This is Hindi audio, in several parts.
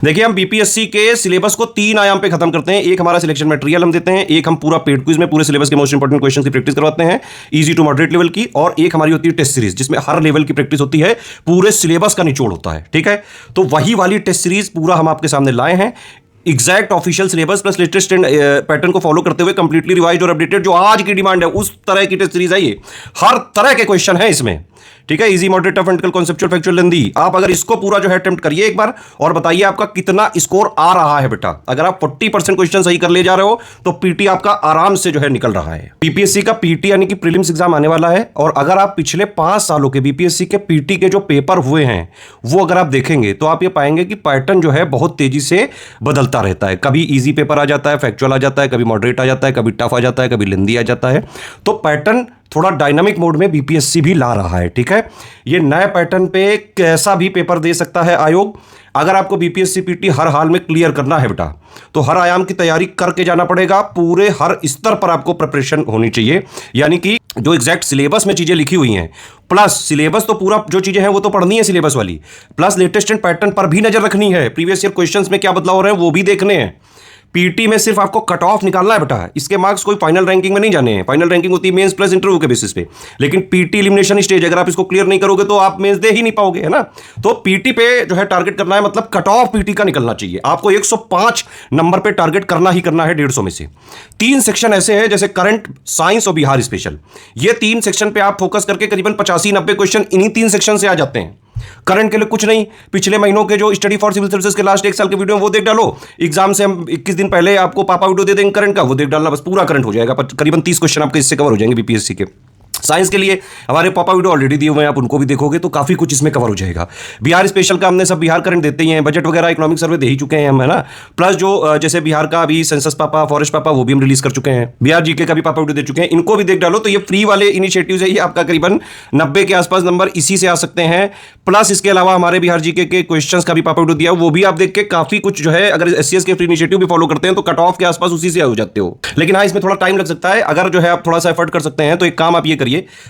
देखिए, हम बीपीएससी के सिलेबस को 3 आयाम पे खत्म करते हैं। एक हमारा सिलेक्शन मटेरियल हम देते हैं, एक हम पूरा पेड क्विज में पूरे सिलेबस के मोस्ट इंपोर्टेंट क्वेश्चन की प्रैक्टिस करवाते हैं इजी टू मॉडरेट लेवल की, और एक हमारी होती है टेस्ट सीरीज जिसमें हर लेवल की प्रैक्टिस होती है, पूरे सिलेबस का निचोड़ होता है। ठीक है, तो वही वाली टेस्ट सीरीज पूरा हम आपके सामने लाए हैं, exact official syllabus plus latest pattern को फॉलो करते हुए कंप्लीटली रिवाइज और अपडेटेड जो आज की डिमांड है उस तरह की टेस्ट सीरीज है ये। हर तरह के क्वेश्चन है इसमें। ठीक है, easy moderate tough and conceptual factual lengthy. आप अगर इसको पूरा जो है अटेम्प्ट करिए एक बार और बताइए आपका कितना स्कोर आ रहा है बेटा। अगर आप 40% क्वेश्चन सही कर ले जा रहे हो तो पीटी आपका आराम से जो है निकल रहा है। बीपीएससी का पीटी यानी कि प्रीलिम्स एग्जाम आने वाला है, और अगर आप पिछले 5 सालों के बीपीएससी के पीटी के जो पेपर हुए हैं वो अगर आप देखेंगे तो आप ये पाएंगे कि पैटर्न जो है बहुत तेजी से बदलता रहता है। कभी इजी पेपर आ जाता है, फैक्चुअल आ जाता है, कभी मॉडरेट आ जाता है, कभी टफ आ जाता है, कभी लेंदी आ जाता है। तो पैटर्न थोड़ा डायनामिक मोड में बीपीएससी भी ला रहा है। ठीक है, ये नए पैटर्न पे कैसा भी पेपर दे सकता है आयोग। अगर आपको बीपीएससी पीटी हर हाल में क्लियर करना है बेटा तो हर आयाम की तैयारी करके जाना पड़ेगा। पूरे हर स्तर पर आपको प्रिपरेशन होनी चाहिए, यानी कि जो एग्जैक्ट सिलेबस में चीजें लिखी हुई हैं, प्लस सिलेबस तो पूरा जो चीजें हैं वो तो पढ़नी है सिलेबस वाली, प्लस लेटेस्ट एंड पैटर्न पर भी नजर रखनी है। प्रीवियस ईयर क्वेश्चंस में क्या बदलाव हो रहे हैं वो भी देखने हैं। पीटी में सिर्फ आपको कट ऑफ निकालना है बेटा, इसके मार्क्स कोई फाइनल रैंकिंग में नहीं जाने हैं। फाइनल रैंकिंग होती है मेंस प्लस इंटरव्यू के बेसिस पे, लेकिन पीटी एलिमिनेशन स्टेज अगर आप इसको क्लियर नहीं करोगे तो आप मेंस दे ही नहीं पाओगे, है ना। तो पीटी पे जो है टारगेट करना है, मतलब कट ऑफ पीटी का निकलना चाहिए। आपको 105 नंबर पे टारगेट करना ही करना है 150 में से। 3 सेक्शन ऐसे हैं जैसे करंट, साइंस और बिहार स्पेशल, ये 3 सेक्शन पे आप फोकस करके करीबन 85-90 क्वेश्चन इन्हीं 3 सेक्शन से आ जाते हैं। करंट के लिए कुछ नहीं, पिछले महीनों के जो स्टडी फॉर सिविल सर्विसेज के लास्ट 1 साल के वीडियो वो देख डालो। एग्जाम से हम 21 दिन पहले आपको पापा वीडियो दे देंगे करंट का, वो देख डालना, बस पूरा करंट हो जाएगा। करीबन 30 क्वेश्चन आपके इससे कवर हो जाएंगे बीपीएससी के। साइंस के लिए हमारे पापा वीडियो ऑलरेडी दिए हुए हैं, आप उनको भी देखोगे तो काफी कुछ इसमें कवर हो जाएगा। बिहार स्पेशल का हमने सब बिहार करंट देते ही हैं, बजट वगैरह इकोनॉमिक सर्वे दे ही चुके हैं हम, है ना। प्लस जो जैसे बिहार का अभी सेंसस पापा, फॉरेस्ट पापा, वो भी हम रिलीज कर चुके हैं। बिहार जीके का भी पापा वीडियो दे चुके हैं, इनको भी देख डालो। तो ये फ्री वाले इनिशिएटिव है, ये आपका करीबन 90 के आसपास नंबर इसी से आ सकते हैं। प्लस इसके अलावा हमारे बिहार जीके के क्वेश्चंस का भी पापा वीडियो दिया, वो भी आप देख के काफी कुछ जो है, अगर एससीएस के फ्री इनिशिएटिव भी फॉलो करते हैं तो कट ऑफ के आसपास उसी से हो जाते हो। लेकिन हाँ, इसमें थोड़ा टाइम लग सकता है। अगर जो है आप थोड़ा सा एफर्ट कर सकते हैं तो एक काम आप ये करिए,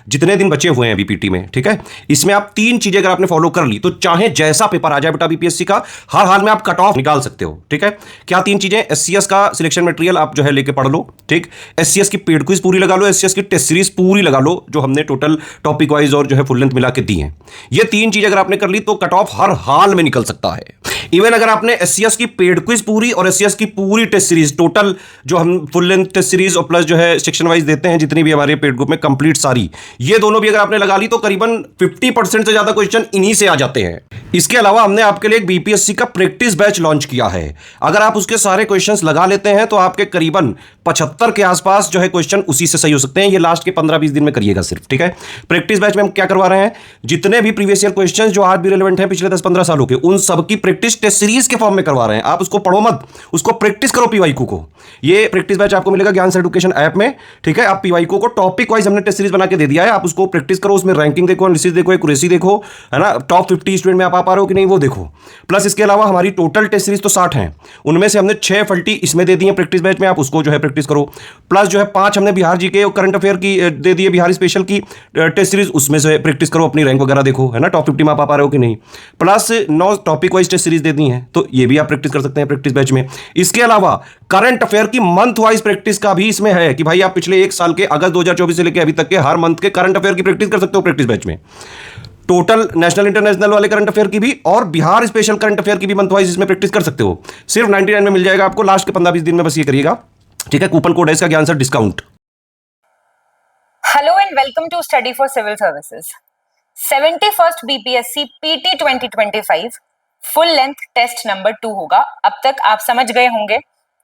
जितने दिन बचे हुए हैं बीपीटी में, ठीक है, इसमें आप 3 चीजें अगर आपने फॉलो कर ली तो चाहे जैसा पेपर आ जाए बेटा बीपीएससी का, हर हाल में आप कट ऑफ निकाल सकते हो। ठीक है, क्या 3 चीजें? एससीएस का सिलेक्शन मटेरियल आप जो है लेके पढ़ लो, ठीक। एससीएस की पेड क्विज पूरी लगा लो, एससीएस की टेस्ट सीरीज पूरी लगा लो, जो हमने टोटल टॉपिक वाइज और जो है फुल लेंथ मिला के दी हैं। ये 3 चीजें अगर आपने कर ली तो कट ऑफ हर हाल में निकल सकता है। इवन अगर आपने एससीएस की पेड क्विज पूरी और एससीएस की पूरी टेस्ट सीरीज, टोटल जो हम फुल लेंथ टेस्ट सीरीज और प्लस जो है सेक्शन वाइज देते हैं जितनी भी हमारे पेड ग्रुप में, कंप्लीट सारी, ये दोनों भी अगर आपने लगा ली तो करीबन 50% से ज्यादा क्वेश्चन इन्हीं से आ जाते हैं। इसके अलावा हमने आपके लिए एक बीपीएससी का प्रैक्टिस बैच लॉन्च किया है। अगर आप उसके सारे क्वेश्चंस लगा लेते हैं तो आपके करीबन 75 के आसपास जो है क्वेश्चन उसी से सही हो सकते हैं। ये लास्ट के 15-20 दिन में करिएगा सिर्फ, ठीक है। प्रैक्टिस बैच में हम क्या करवा रहे हैं, जितने भी प्रीवियस ईयर क्वेश्चंस जो आज भी रिलेवेंट हैं पिछले 10-15 सालों के, उन सबकी प्रैक्टिस टेस्ट सीरीज के फॉर्म में करवा रहे हैं। आप उसको पढ़ो मत, उसको प्रैक्टिस करो पीवाईक्यू को। ये प्रैक्टिस बैच आपको मिलेगा ज्ञान एजुकेशन ऐप में, ठीक है। आप पीवाईक्यू को टॉपिक वाइज हमने टेस्ट सीरीज बना के दे दिया है, आप उसको प्रैक्टिस करो, उसमें रैंकिंग देखो, एनालिसिस देखो, एक्यूरेसी देखो, है ना, टॉप 50 स्टूडेंट में आप आ पा रहे हो कि नहीं वो देखो। प्लस इसके अलावा हमारी टोटल टेस्ट सीरीज तो 60 हैं, उनमें से हमने 6 फल्टी इसमें दे दी है प्रैक्टिस बैच में, आप उसको जो है प्रैक्टिस करो। प्लस जो है 5 हमने बिहार जीके और करंट अफेयर की दे दी है, बिहार स्पेशल की टेस्ट सीरीज, उसमें से प्रैक्टिस करो, अपनी रैंक वगैरह देखो, है ना, टॉप 50 में आप आ पा रहे हो कि नहीं। Plus 9 topic wise test series दे दी हैं, तो ये भी आप प्रैक्टिस कर सकते हैं प्रैक्टिस बैच में। इसके अलावा करंट अफेयर की मंथ वाइज प्रैक्टिस का भी इसमें है कि भाई आप पिछले 1 साल के अगस्त 2024 से लेकर अभी तक के हर मंथ के करंट अफेयर की प्रैक्टिस कर सकते हो प्रैक्टिस बैच में। टोटल नेशनल इंटरनेशनल वाले करंट अफेयर की भी और बिहार स्पेशल करंट अफेयर की भी मंथ वाइज इसमें प्रैक्टिस कर सकते हो। सिर्फ 99 में मिल जाएगा आपको, लास्ट के 15-20 दिन में बस ये करिएगा, ठीक है। कूपन कोड है इसका ज्ञान sir discount. Hello and welcome to study for civil services. 71st BPSC PT 2025 full length test number 2 होगा। अब तक आप समझ गए होंगे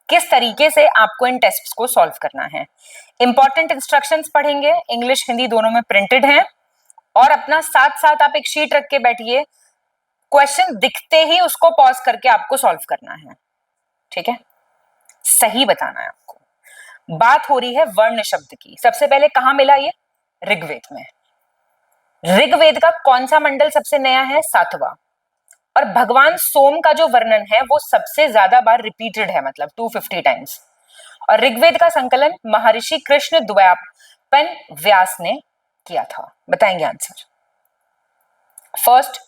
किस तरीके से आपको इन टेस्ट्स को सॉल्व करना है। इंपॉर्टेंट इंस्ट्रक्शंस पढ़ेंगे, इंग्लिश हिंदी दोनों में प्रिंटेड हैं, और अपना साथ साथ आप एक शीट रख के बैठिए, क्वेश्चन दिखते ही उसको पॉज करके आपको सॉल्व करना है, ठीक है। सही बताना है आपको। बात हो रही है वर्ण शब्द की। सबसे पहले कहां मिला ये? ऋग्वेद में। ऋग्वेद का कौन सा मंडल सबसे नया है? 7वां। और भगवान सोम का जो वर्णन है वो सबसे ज्यादा बार रिपीटेड है, मतलब 250 टाइम्स। और ऋग्वेद का संकलन महर्षि कृष्ण द्वैपायन व्यास ने किया था। बताएंगे आंसर। फर्स्ट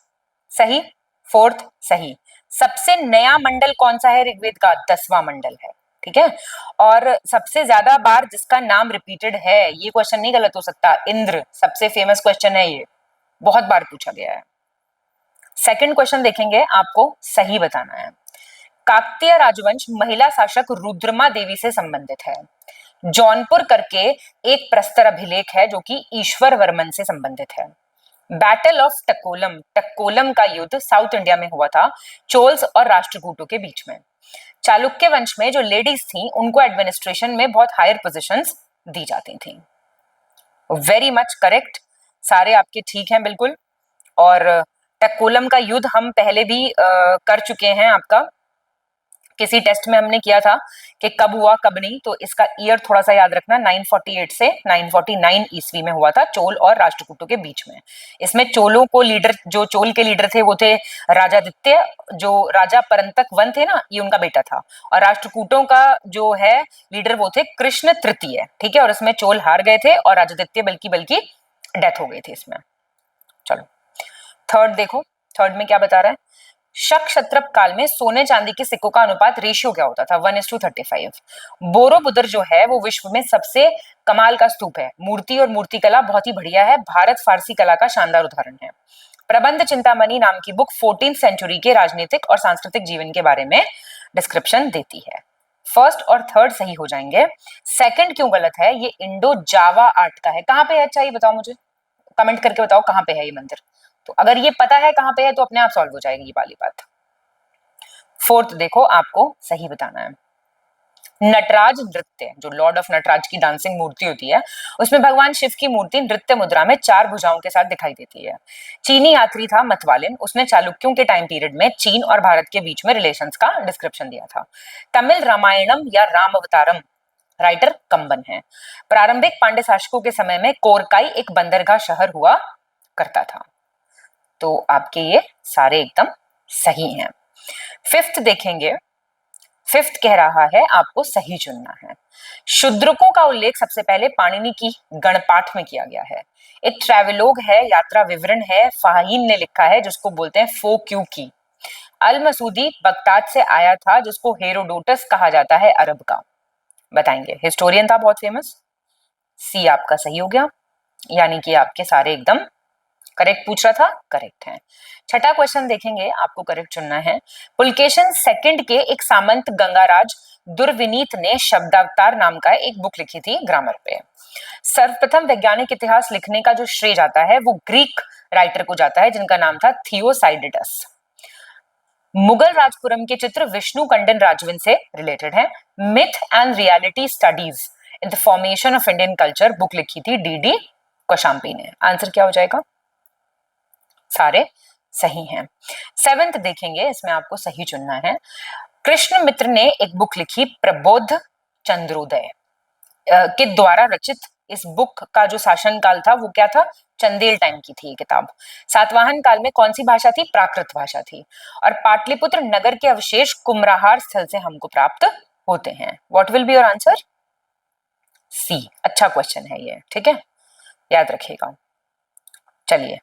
सही, फोर्थ सही, सबसे नया मंडल कौन सा है ऋग्वेद का? 10वां मंडल है, ठीक है। और सबसे ज्यादा बार जिसका नाम रिपीटेड है, ये क्वेश्चन नहीं गलत हो सकता, इंद्र, सबसे फेमस क्वेश्चन है ये, बहुत बार पूछा गया है। सेकंड क्वेश्चन देखेंगे, आपको सही बताना है। काकतीय राजवंश महिला शासक रुद्रमा देवी से संबंधित है। जौनपुर करके एक प्रस्तर अभिलेख है जो कि ईश्वर वर्मन से संबंधित है। बैटल ऑफ टक्कोलम, टक्कोलम का युद्ध साउथ इंडिया में हुआ था, चोल्स और राष्ट्रकूटों के बीच में। चालुक्य वंश में जो लेडीज थी उनको एडमिनिस्ट्रेशन में बहुत हायर पोजीशंस दी जाती थी। वेरी मच करेक्ट, सारे आपके ठीक हैं बिल्कुल। और टक्कोलम का युद्ध हम पहले भी कर चुके हैं, आपका किसी टेस्ट में हमने किया था कि कब हुआ कब नहीं, तो इसका ईयर थोड़ा सा याद रखना, 948 से 949 ईस्वी में हुआ था, चोल और राष्ट्रकूटों के बीच में। इसमें चोलों को लीडर, जो चोल के लीडर थे वो थे राजादित्य, जो राजा परंतक वन थे ना, ये उनका बेटा था। और राष्ट्रकूटों का जो है लीडर वो थे कृष्ण तृतीय, ठीक है। और इसमें चोल हार गए थे और राजादित्य बल्कि बल्कि डेथ हो गई थी इसमें। चलो थर्ड देखो, थर्ड में क्या बता रहा है। शक क्षत्रप काल में सोने चांदी के सिक्कों का अनुपात रेशियो क्या होता था? 1:35। बोरोबुदर जो है वो विश्व में सबसे कमाल का स्तूप है, मूर्ति और मूर्तिकला बहुत ही बढ़िया है, भारत फारसी कला का शानदार उदाहरण है। प्रबंध चिंतामणि नाम की बुक 14th सेंचुरी के राजनीतिक और सांस्कृतिक जीवन के बारे में डिस्क्रिप्शन देती है। फर्स्ट और थर्ड सही हो जाएंगे, सेकंड क्यों गलत है? ये इंडो जावा आर्ट का है। कहां पे है, अच्छा ये बताओ मुझे, कमेंट करके बताओ कहां पे है ये मंदिर। तो अगर ये पता है कहां पे है तो अपने आप सॉल्व हो जाएगी ये वाली बात। फोर्थ देखो, आपको सही बताना है। नटराज नृत्य, जो लॉर्ड ऑफ नटराज की डांसिंग मूर्ति होती है, उसमें भगवान शिव की मूर्ति नृत्य मुद्रा में 4 भुजाओं के साथ दिखाई देती है। चीनी यात्री था मतवालिन, उसने चालुक्यों के टाइम पीरियड में चीन और भारत के बीच में रिलेशंस का डिस्क्रिप्शन दिया था। तमिल रामायणम या राम अवतारम राइटर कंबन है। प्रारंभिक पांड्य शासकों के समय में कोरकाई एक बंदरगाह शहर हुआ करता था। तो आपके ये सारे एकदम सही हैं। फिफ्थ देखेंगे, फिफ्थ कह रहा है आपको सही चुनना है। शूद्रकों का उल्लेख सबसे पहले पाणिनि की गणपाठ में किया गया है। एक ट्रैवलोग है, यात्रा विवरण है, फाहीन ने लिखा है जिसको बोलते हैं फोक्यूकी। अल मसूदी बगदाद से आया था जिसको हेरोडोटस कहा जाता है अरब का। बताएंगे, हिस्टोरियन था बहुत फेमस। सी आपका सही हो गया, यानी कि आपके सारे एकदम करेक्ट पूछ रहा था, करेक्ट है। छठा क्वेश्चन देखेंगे, आपको करेक्ट चुनना है। पुलकेशन सेकंड के एक सामंत गंगाराज दुर्विनीत ने शब्दावतार नाम का एक बुक लिखी थी ग्रामर पे। सर्वप्रथम वैज्ञानिक इतिहास लिखने का जो श्रेय जाता है वो ग्रीक राइटर को जाता है जिनका नाम था थियोसाइडिडस। मुगल राजपुरम के चित्र विष्णु कंडन राजविन से रिलेटेड है। Myth and reality studies in the formation of Indian culture book लिखी थी डी कौशाम्बी ने। आंसर क्या हो जाएगा? सारे सही हैं। सेवेंथ देखेंगे, इसमें आपको सही चुनना है। कृष्ण मित्र ने एक बुक लिखी प्रबोध चंद्रोदय के द्वारा रचित। इस बुक का जो शासन काल था वो क्या था? चंदेल टाइम की थी ये किताब। सातवाहन काल में कौन सी भाषा थी? प्राकृत भाषा थी। और पाटलिपुत्र नगर के अवशेष कुम्हराहार स्थल से हमको प्राप्त होते हैं। What will be your answer? C. अच्छा क्वेश्चन है ये, ठीक है, याद रखिएगा। चलिए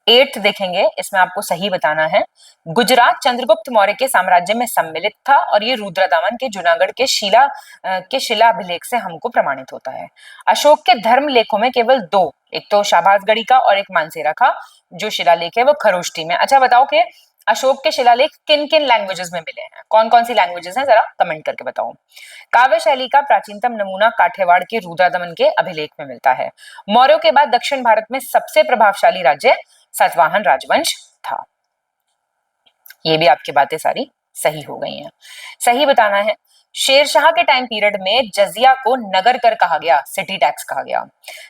एट्थ देखेंगे, इसमें आपको सही बताना है। गुजरात चंद्रगुप्त मौर्य के साम्राज्य में सम्मिलित था और ये रुद्रदामन के जूनागढ़ के शिला अभिलेख से हमको प्रमाणित होता है। अशोक के धर्म लेखों में केवल 2, एक तो शाबासगढ़ी का और एक मानसेरा का जो शिलालेख है वो खरोष्टी में। अच्छा बताओ कि अशोक के शिलालेख किन किन लैंग्वेजेस में मिले हैं? कौन कौन सी लैंग्वेजेस हैं, जरा कमेंट करके बताओ। काव्य शैली का प्राचीनतम नमूना काठियावाड़ के रुद्रदामन के अभिलेख में मिलता है। मौर्यों के बाद दक्षिण भारत में सबसे प्रभावशाली राज्य सातवाहन राजवंश था। ये भी आपकी बातें सारी सही हो गई हैं। सही बताना है। शेरशाह के टाइम पीरियड में जजिया को नगर कर कहा गया, सिटी टैक्स कहा गया।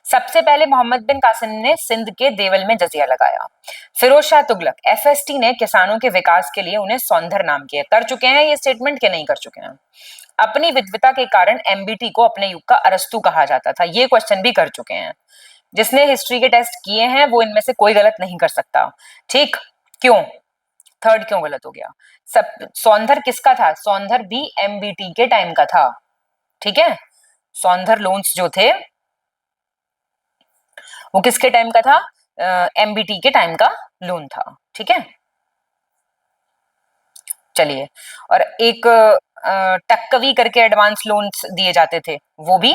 सबसे पहले मोहम्मद बिन कासिम ने सिंध के देवल में जजिया लगाया। फिरोज शाह तुगलक एफएसटी ने किसानों के विकास के लिए उन्हें सौंधर नाम किया। कर चुके हैं ये स्टेटमेंट के नहीं कर चुके हैं? अपनी विद्वता के कारण एमबीटी को अपने युग का अरस्तु कहा जाता था। ये क्वेश्चन भी कर चुके हैं। जिसने हिस्ट्री के टेस्ट किए हैं वो इनमें से कोई गलत नहीं कर सकता, ठीक? क्यों? थर्ड क्यों गलत हो गया? सब सौंधर किसका था? सौंधर भी एमबीटी के टाइम का था, ठीक है। सौंधर लोन्स जो थे वो किसके टाइम का था? एमबीटी के टाइम का लोन था, ठीक है। चलिए, और एक टक्कवी करके एडवांस लोन्स दिए जाते थे, वो भी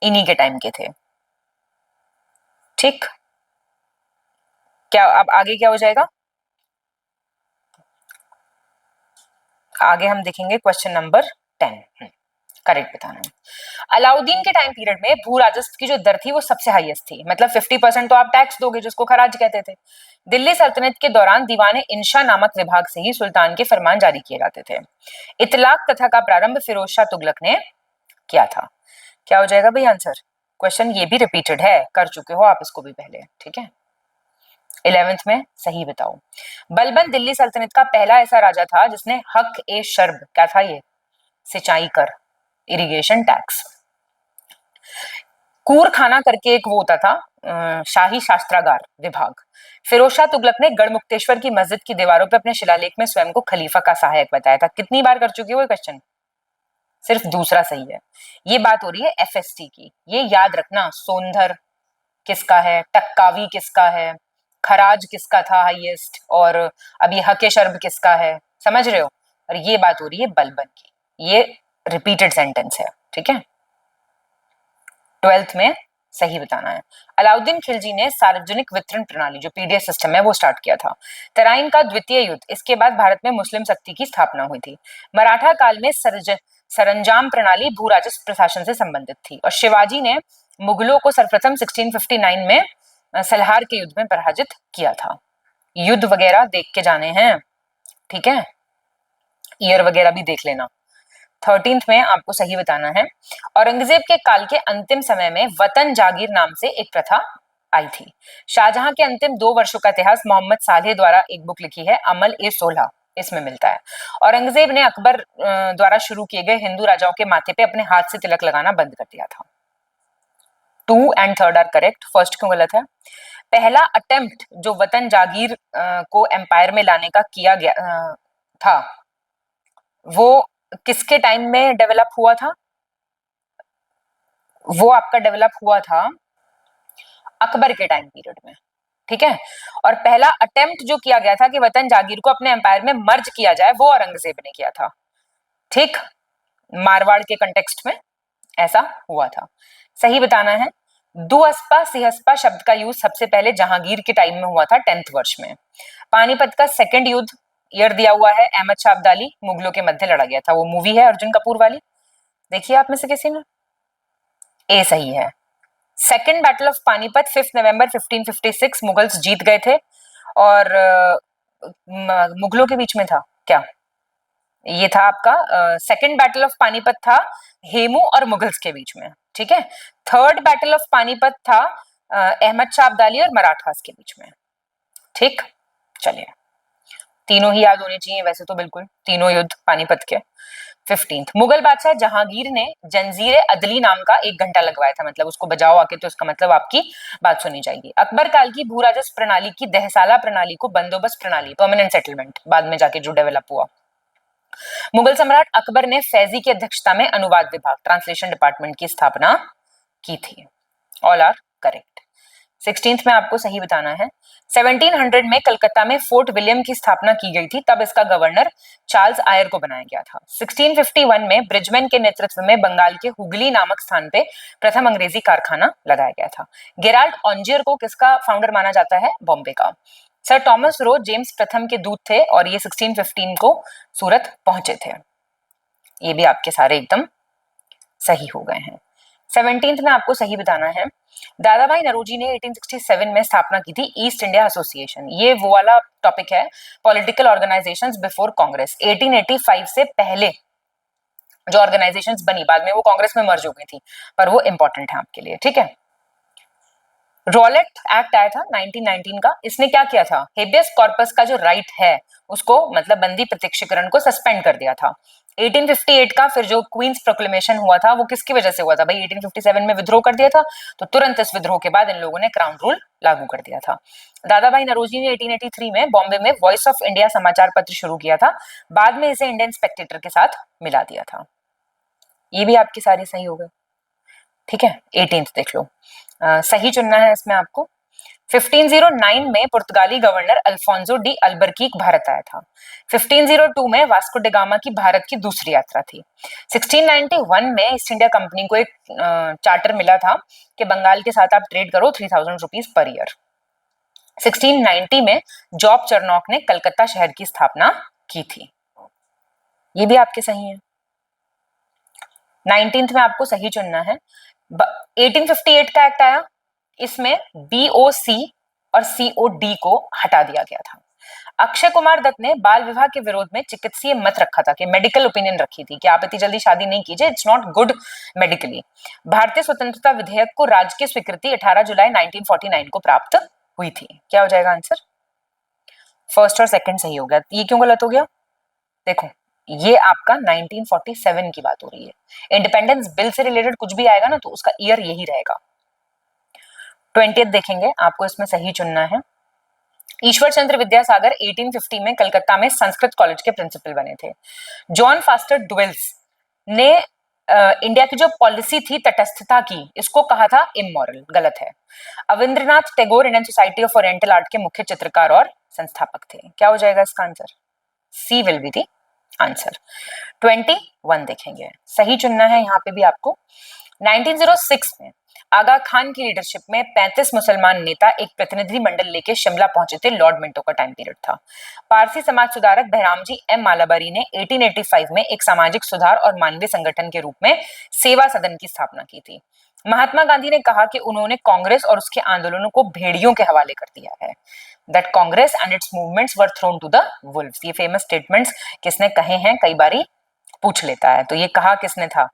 इन्हीं के टाइम के थे। ठीक, क्या अब आगे क्या हो जाएगा? आगे हम देखेंगे क्वेश्चन नंबर 10। करेक्ट बताना है। अलाउद्दीन के टाइम पीरियड में भू राजस्व की जो दर थी वो सबसे हाईएस्ट थी, मतलब 50% तो आप टैक्स दोगे, जिसको खराज कहते थे। दिल्ली सल्तनत के दौरान दीवाने इंशा नामक विभाग से ही सुल्तान के फरमान जारी किए जाते थे। इतलाक कथा का प्रारंभ फिरोज शाह तुगलक ने किया था। क्या हो जाएगा भाई आंसर? क्वेश्चन ये भी रिपीटेड है, कर चुके हो आप इसको भी पहले, ठीक है। 11th में सही बताओ। बलबन दिल्ली सल्तनत का पहला ऐसा राजा था जिसने हक ए शर्ब, क्या था ये? सिंचाई कर, इरिगेशन टैक्स। कूर खाना करके एक वो होता था, शाही शास्त्रागार विभाग। फिरोज शाह तुगलक ने गढ़मुक्तेश्वर की मस्जिद की दीवारों पर अपने शिलालेख में स्वयं को खलीफा का सहायक बताया था। कितनी बार कर चुकी हो ये क्वेश्चन? सिर्फ दूसरा सही है। ये बात हो रही है एफएसटी की, ये याद रखना। सोंधर किसका है, टक्कावी किसका है, खराज किसका था हाईएस्ट, और अब ये हके शर्ब किसका है, समझ रहे हो? और ये बात हो रही है बलबन की, ये रिपीटेड सेंटेंस है, ठीक है। 12th में सही बताना है। अलाउद्दीन खिलजी ने सार्वजनिक वितरण प्रणाली, जो पीडीएस सिस्टम है, वो स्टार्ट किया था। तराइन का द्वितीय युद्ध, इसके बाद भारत में मुस्लिम शक्ति की स्थापना हुई थी। मराठा काल में सरंजाम प्रणाली भू राजस्व प्रशासन से संबंधित थी, और शिवाजी ने मुगलों को सर्वप्रथम 1659 में सलहार के युद्ध में पराजित किया था। युद्ध वगैरह देख के जाने हैं, ठीक है, ईयर वगैरह भी देख लेना। 13th में आपको सही बताना है। औरंगजेब के काल के अंतिम समय में वतन जागीर नाम से एक प्रथा आई थी। शाहजहां के अंतिम 2 वर्षों का इतिहास मोहम्मद सालेह द्वारा एक बुक लिखी है, अमल ए 16, इसमें मिलता है। औरंगजेब ने अकबर द्वारा शुरू किए गए हिंदू राजाओं के माथे पे अपने हाथ से तिलक लगाना बंद कर दिया था। 2 and 3 आर करेक्ट, फर्स्ट क्यों गलत है? पहला अटेम्प्ट जो वतन जागीर को एम्पायर में लाने का किया गया था, वो किसके टाइम में डेवलप हुआ था? वो आपका डेवलप हुआ था अकबर के टाइम पीरियड में, ठीक है। और पहला अटेम्प्ट जो किया गया था कि वतन जागीर को अपने एम्पायर में मर्ज किया जाए, वो औरंगजेब ने किया था, ठीक। मारवाड़ के कंटेक्स्ट में ऐसा हुआ था। सही बताना है। दुअस्पा सिहस्पा शब्द का यूज सबसे पहले जहांगीर के टाइम में हुआ था, 10th वर्ष में। पानीपत का सेकंड युद्ध ईयर दिया हुआ है, अहमद शाह अब्दाली मुगलों के मध्य लड़ा गया था, वो मूवी है अर्जुन कपूर वाली, देखिए आप में से किसी ने। ए सही है। सेकेंड बैटल ऑफ पानीपत 5 नवंबर 1556 मुगल्स जीत गए थे, और मुगलों के बीच में था क्या? ये था आपका सेकेंड बैटल ऑफ पानीपत था हेमू और मुगल्स के बीच में, ठीक है। थर्ड बैटल ऑफ पानीपत था अहमद शाह अब्दाली और मराठास के बीच में, ठीक। चलिए, तीनों ही याद होने चाहिए वैसे तो, बिल्कुल तीनों युद्ध पानीपत के। 15th, मुगल बादशाह जहांगीर ने जंजीर अदली नाम का एक घंटा लगवाया था, मतलब उसको बजाओ आके तो इसका मतलब आपकी बात सुनी जाएगी। अकबर काल की भू राजस्व प्रणाली की दहसाला प्रणाली को बंदोबस्त प्रणाली, परमानेंट सेटलमेंट, बाद में जाके जो डेवलप हुआ। मुगल सम्राट अकबर ने फैजी की अध्यक्षता में अनुवाद विभाग, ट्रांसलेशन डिपार्टमेंट की स्थापना की थी। All are correct. 16th में आपको सही बताना है। 1700 में कलकत्ता में फोर्ट विलियम की स्थापना की गई थी, तब इसका गवर्नर चार्ल्स आयर को बनाया गया था। 1651 में ब्रिजमैन के नेतृत्व में बंगाल के हुगली नामक स्थान पे प्रथम अंग्रेजी कारखाना लगाया गया था। गेराल्ड ऑन्जियर को किसका फाउंडर माना जाता है? बॉम्बे का। सर टॉमस रो जेम्स प्रथम के दूत थे, और ये 1615 को सूरत पहुंचे थे। ये भी आपके सारे एकदम सही हो गए हैं। 17th में आपको सही बताना है। दादा भाई नौरोजी ने 1867 में स्थापना की थी ईस्ट इंडिया एसोसिएशन। ये वो वाला टॉपिक है, पॉलिटिकल ऑर्गेनाइजेशंस बिफोर कांग्रेस। 1885 से पहले जो ऑर्गेनाइजेशंस बनी, बाद में वो कांग्रेस में मर्ज हो गई थी, पर वो इंपॉर्टेंट है आपके लिए, ठीक है। रॉलेट एक्ट आया था 1919 का, इसने क्या किया था? हेबियस कॉर्पस का जो राइट है उसको, मतलब बंदी प्रत्यक्षीकरण को सस्पेंड कर दिया था। 1858 का फिर जो क्वींस प्रोक्लेमेशन हुआ था, वो किसकी वजह से हुआ था भाई? 1857 में विद्रोह कर दिया था, तो तुरंत इस विद्रोह के बाद इन लोगों ने क्राउन रूल लागू कर दिया था। दादा भाई नौरोजी ने 1883 में बॉम्बे में वॉइस ऑफ इंडिया समाचार पत्र शुरू किया था, बाद में इसे इंडियन स्पेक्टेटर के साथ मिला दिया था। ये भी आपकी सारी सही हो गए, ठीक है। 18th देख लो, सही चुनना है इसमें आपको। 1509 में पुर्तगाली गवर्नर अल्फोंसो डी अल्बरकीक भारत आया था। 1502 में वास्को डी गामा की भारत की दूसरी यात्रा थी। 1691 में ईस्ट इंडिया कंपनी को एक चार्टर मिला था कि बंगाल के साथ आप ट्रेड करो 3000 रुपीज पर ईयर। 1690 में जॉब चरनॉक ने कलकत्ता शहर की स्थापना की थी। ये भी आपके सही है। 19th में आपको सही चुनना है। 1858 का एक्ट आया, इसमें BOC और COD को हटा दिया गया था। अक्षय कुमार दत्त ने बाल विवाह के विरोध में चिकित्सीय मत रखा था कि मेडिकल ओपिनियन रखी थी कि आप इतनी जल्दी शादी नहीं कीजिए, इट्स नॉट गुड मेडिकली। भारतीय स्वतंत्रता विधेयक को राजकीय स्वीकृति 18 जुलाई 1949 को प्राप्त हुई थी। क्या हो जाएगा आंसर? फर्स्ट और सेकंड सही हो गया। ये क्यों गलत हो गया? देखो, ये आपका 1947 की बात हो रही है। इंडिपेंडेंस बिल से रिलेटेड कुछ भी आएगा ना तो उसका ईयर यही रहेगा। 20th देखेंगे, आपको इसमें सही चुनना है। ईश्वर चंद्र विद्यासागर 1850 में कलकत्ता में संस्कृत कॉलेज के प्रिंसिपल बने थे। जॉन फास्टर डुवेल्स ने इंडिया की जो पॉलिसी थी तटस्थता की, इसको कहा था इमोरल, गलत है। Abanindranath Tagore Indian society of oriental art के मुख्य चित्रकार और संस्थापक थे। क्या हो जाएगा इसका answer? C will be the answer. 21 देखेंगे, सही चुनना है यहाँ पे भी आपको। 1906 में आगा खान की लीडरशिप में 35 मुसलमान नेता एक प्रतिनिधि मंडल लेके शिमला पहुंचे थे। लॉर्ड मिंटो का टाइम पीरियड था। पारसी समाज सुधारक बहरामजी एम मालाबारी ने 1885 में एक सामाजिक सुधार और मानवीय संगठन के रूप में सेवा सदन की स्थापना की थी। महात्मा गांधी ने कहा कि उन्होंने कांग्रेस और उसके आंदोलनों को भेड़ियों के हवाले कर दिया है। That Congress and its movements were thrown to the wolves। ये फेमस स्टेटमेंट्स किसने कहे हैं, कई बारी पूछ लेता है। तो ये कहा किसने था?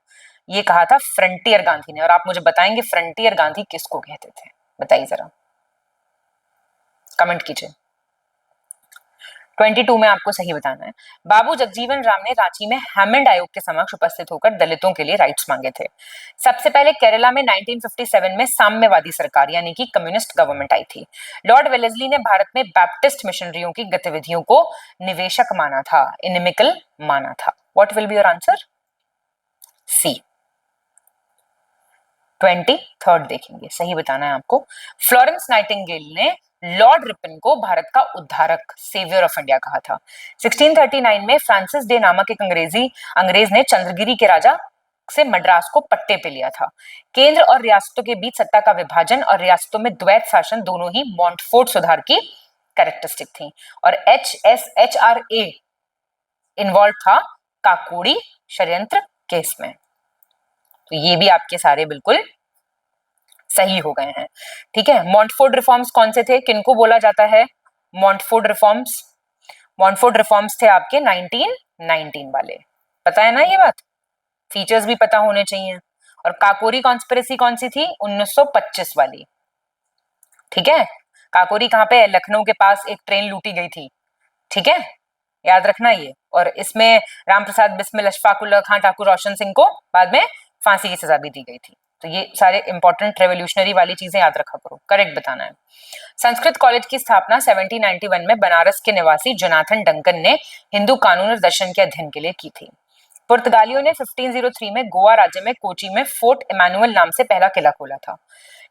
ये कहा था फ्रंटियर गांधी ने। और आप मुझे बताएंगे फ्रंटियर गांधी किसको कहते थे? बताइए जरा, कमेंट कीजिए। 22 में आपको सही बताना है। बाबू जगजीवन राम ने रांची में हैमंड आयोग के समक्ष उपस्थित होकर दलितों के लिए राइट्स मांगे थे। सबसे पहले केरला में 1957 में साम्यवादी सरकार यानी कि कम्युनिस्ट गवर्नमेंट आई थी। लॉर्ड वेलेस्ली ने भारत में बैप्टिस्ट मिशनरियों की गतिविधियों को निवेशक माना था, इनिमिकल माना था। What will be your answer? C. 23rd देखेंगे, सही बताना है आपको। फ्लोरेंस नाइटिंगेल ने लॉर्ड रिपन को भारत का उद्धारक, सेवियर ऑफ इंडिया कहा था। 1639 में फ्रांसिस डे नामक एक अंग्रेज ने चंद्रगिरी के राजा से मद्रास को पट्टे पे लिया था। केंद्र और रियासतों के बीच सत्ता का विभाजन और रियासतों में द्वैत शासन दोनों ही मॉन्टफोर्ट सुधार की कैरेक्टरिस्टिक थी। और HSHRA इन्वॉल्व था काकोड़ी षड्यंत्र केस में। तो ये भी आपके सारे बिल्कुल सही हो गए हैं। ठीक है, मॉन्टफोर्ट रिफॉर्म्स कौन से थे, किनको बोला जाता है मॉन्टफोर्ट रिफॉर्म्स? मॉन्टफोर्ट रिफॉर्म्स थे आपके 1919 वाले। पता है ना ये बात? फीचर्स भी पता होने चाहिए। और काकोरी कॉन्स्पिरेसी कौन सी थी? 1925 वाली। ठीक है, काकोरी कहाँ पे? लखनऊ के पास एक ट्रेन लूटी गई थी। ठीक है, याद रखना ये। और इसमें रामप्रसाद बिस्मिल, अशफाक उल्लाह खां, ठाकुर रोशन सिंह को बाद में फांसी की सजा भी दी गई थी। तो ये सारे इंपॉर्टेंट रेवोल्यूशनरी वाली चीजें याद रखा करो, करेक्ट बताना है। संस्कृत कॉलेज की स्थापना 1791 में बनारस के निवासी जोनाथन डंकन ने हिंदू कानून और दर्शन के अध्ययन के लिए की थी। पुर्तगालियों ने 1503 में गोवा राज्य में कोची में फोर्ट इमानुअल नाम से पहला किला खोला था।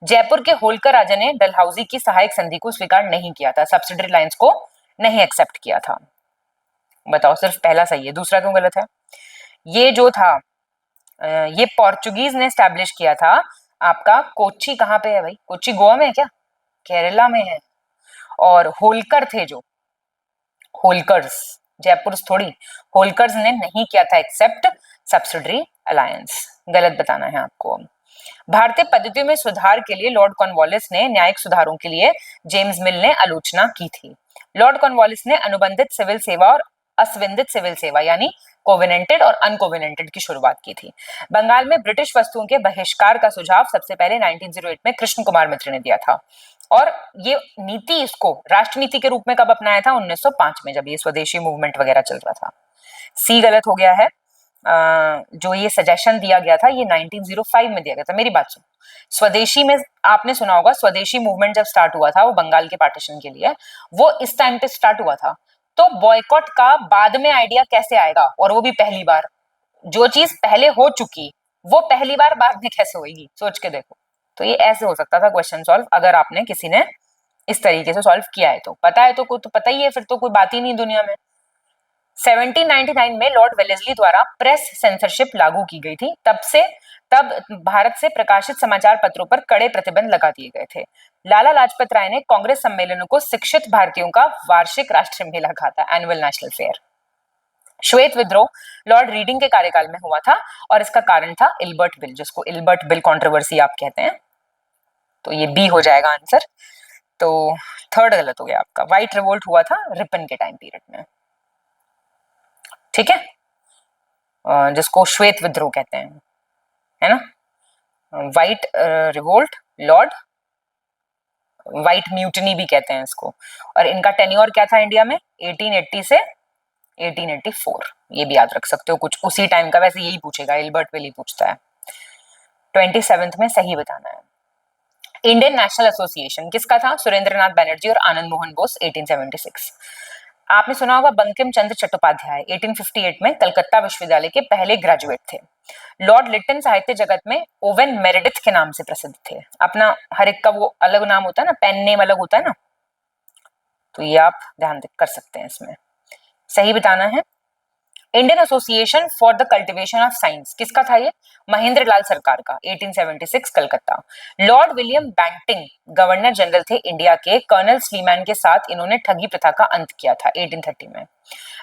जयपुर के होलकर राजा ने डलहौजी की सहायक संधि को स्वीकार नहीं किया था, सब्सिडरी लाइंस को नहीं एक्सेप्ट किया था। बताओ, सिर्फ पहला सही है, दूसरा क्यों गलत है? ये जो था ये पोर्चुगीज ने स्टैब्लिश किया था। आपका कोच्चि कहाँ पे है भाई? कोच्चि गोवा में है क्या? केरला में है। और होलकर थे जो, होलकर्स, जयपुर थोड़ी, होलकर्स ने नहीं किया था एक्सेप्ट सब्सिडरी अलायंस। गलत बताना है आपको। भारतीय पद्धतियों में सुधार के लिए लॉर्ड कॉर्नवालिस ने न्यायिक सुधारों के लिए जेम्स मिल ने आलोचना की थी। लॉर्ड कॉर्नवालिस ने अनुबंधित सिविल सेवा और असंबंधित सिविल सेवा यानी कोवेनेंटेड और अनकोवेनेंटेड की शुरुआत की थी। बंगाल में ब्रिटिश वस्तुओं के बहिष्कार का सुझाव सबसे पहले 1908 में कृष्ण कुमार मित्र ने दिया था। और ये नीति, इसको राष्ट्र नीति के रूप में कब अपनाया था? 1905 में, जब ये स्वदेशी मूवमेंट वगैरह चल रहा था। सी गलत हो गया है। जो ये सजेशन दिया गया था ये 1905 में दिया गया था। मेरी बात सुनो, स्वदेशी में आपने सुना होगा, स्वदेशी मूवमेंट जब स्टार्ट हुआ था वो बंगाल के पार्टीशन के लिए, वो इस टाइम पे स्टार्ट हुआ था। तो बॉयकॉट का बाद में आइडिया कैसे आएगा, और वो भी पहली बार? जो चीज पहले हो चुकी वो पहली बार बाद में कैसे होगी, सोच के देखो। तो ये ऐसे हो सकता था क्वेश्चन सॉल्व, अगर आपने किसी ने इस तरीके से सॉल्व किया है, तो पता है तो पता ही है, फिर तो कोई बात ही नहीं दुनिया में। 1799 में लॉर्ड वेलेस्ली द्वारा प्रेस सेंसरशिप लागू की गई थी। तब भारत से प्रकाशित समाचार पत्रों पर कड़े प्रतिबंध लगा दिए गए थे। लाला लाजपत राय ने कांग्रेस सम्मेलनों को शिक्षित भारतीयों का वार्षिक राष्ट्रीय मेला कहा था, एनुअल नेशनल फेयर। श्वेत विद्रोह लॉर्ड रीडिंग के कार्यकाल में हुआ था और इसका कारण था इल्बर्ट बिल, जिसको इल्बर्ट बिल कंट्रोवर्सी आप कहते हैं। तो ये बी हो जाएगा आंसर। तो थर्ड गलत हो गया आपका। व्हाइट रिवोल्ट हुआ था रिपन के टाइम पीरियड में, ठीक है, जिसको श्वेत विद्रोह कहते हैं, है ना। White revolt, Lord white mutiny भी कहते हैं इसको। और इनका टेन्योर क्या था इंडिया में, 1880 से 1884, ये भी याद रख सकते हो, कुछ उसी टाइम का। वैसे यही पूछेगा, इल्बर्ट विल ही पूछता है। 27th में सही बताना है। इंडियन नेशनल एसोसिएशन किसका था, सुरेंद्रनाथ बैनर्जी और आनंद मोहन बोस, 1876। आपने सुना होगा बंकिम चंद्र चट्टोपाध्याय 1858 में कलकत्ता विश्वविद्यालय के पहले ग्रेजुएट थे। लॉर्ड लिटन साहित्य जगत में ओवेन मेरेडिथ के नाम से प्रसिद्ध थे। अपना हर एक का वो अलग नाम होता है ना, पेन नेम अलग होता है ना, तो ये आप ध्यान कर सकते हैं इसमें। सही बताना है। Indian association for the cultivation of science किसका था ये, महेंद्र लाल सरकार का, 1876 Calcutta. Lord William Bentinck governor general थे इंडिया के। कर्नल स्लीमैन के साथ इन्होंने ठगी प्रथा का अंत किया था 1830 में।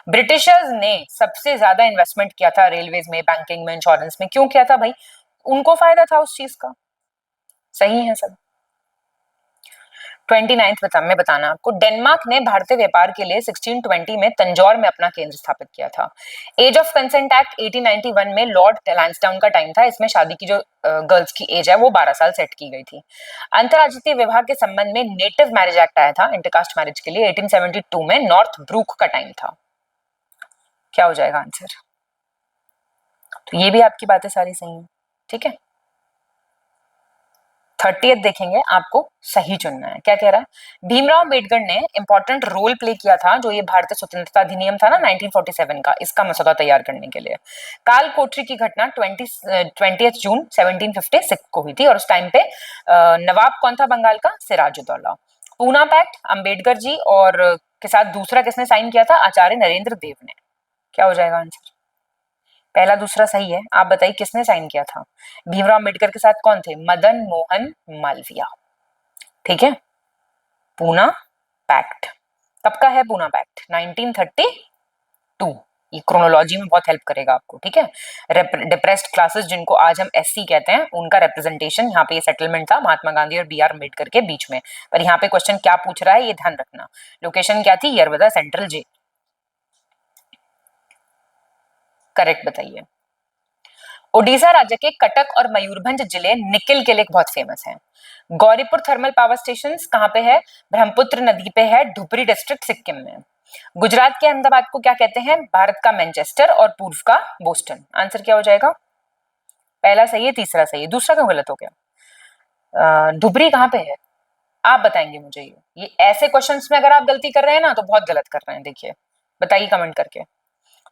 ब्रिटिशर्स ने सबसे ज्यादा इन्वेस्टमेंट किया था रेलवेज में, बैंकिंग में, इंश्योरेंस में। क्यों किया था भाई, उनको फायदा था उस चीज का। सही है सब। 29th में बताना आपको। डेनमार्क ने भारतीय व्यापार के लिए 1620 में तंजौर में अपना केंद्र स्थापित किया था। एज ऑफ कंसेंट एक्ट 1891 में लॉर्ड लैंसडाउन का टाइम था। इसमें शादी की जो गर्ल्स की एज है वो 12 साल सेट की गई थी। अंतर्राज्यीय विवाह के संबंध में नेटिव मैरिज एक्ट आया था इंटरकास्ट मैरिज के लिए, 1872 में। नॉर्थ ब्रूक का टाइम था। क्या हो जाएगा आंसर। तो ये भी आपकी बातें सारी सही है, ठीक है। 30th देखेंगे, आपको सही चुनना है। क्या कह रहा है, भीमराव अम्बेडकर ने इंपॉर्टेंट रोल प्ले किया था जो ये भारतीय स्वतंत्रता अधिनियम था ना 1947 का, इसका मसौदा तैयार करने के लिए। काल कोठरी की घटना 20th जून 1756 को हुई थी और उस टाइम पे नवाब कौन था बंगाल का, सिराजुद्दौला। पूना पैक्ट अम्बेडकर जी और के साथ दूसरा किसने साइन किया था, आचार्य नरेंद्र देव ने। क्या हो जाएगा आंसर। पहला दूसरा सही है। आप बताइए किसने साइन किया था। भीमराव अम्बेडकर के साथ कौन थे, मदन मोहन मालवीय, ठीक है। पूना पैक्ट कब का है, पूना पैक्ट 1932। ये क्रोनोलॉजी में बहुत हेल्प करेगा आपको, ठीक है। डिप्रेस्ड क्लासेस जिनको आज हम एससी कहते हैं, उनका रिप्रेजेंटेशन यहाँ पे ये सेटलमेंट था महात्मा गांधी और बी आर अम्बेडकर के बीच में। पर यहाँ पे क्वेश्चन क्या पूछ रहा है ये ध्यान रखना। लोकेशन क्या थी, यरवदा सेंट्रल जेल। करेक्ट बताइए। ओडिशा राज्य के कटक और मयूरभंज जिले निकिल के लिए बहुत फेमस हैं। गौरीपुर थर्मल पावर स्टेशन कहाँ पे है, ब्रह्मपुत्र नदी पे है, धुबरी डिस्ट्रिक्ट सिक्किम में। गुजरात के अहमदाबाद को क्या कहते हैं, भारत का मैनचेस्टर और पूर्व का बोस्टन। आंसर क्या हो जाएगा। पहला सही है, तीसरा सही है, दूसरा क्यों गलत हो गया। धुबरी कहाँ पे है, आप बताएंगे मुझे। ये ऐसे क्वेश्चंस में अगर आप गलती कर रहे हैं ना तो बहुत गलत कर रहे हैं, देखिए बताइए कमेंट करके।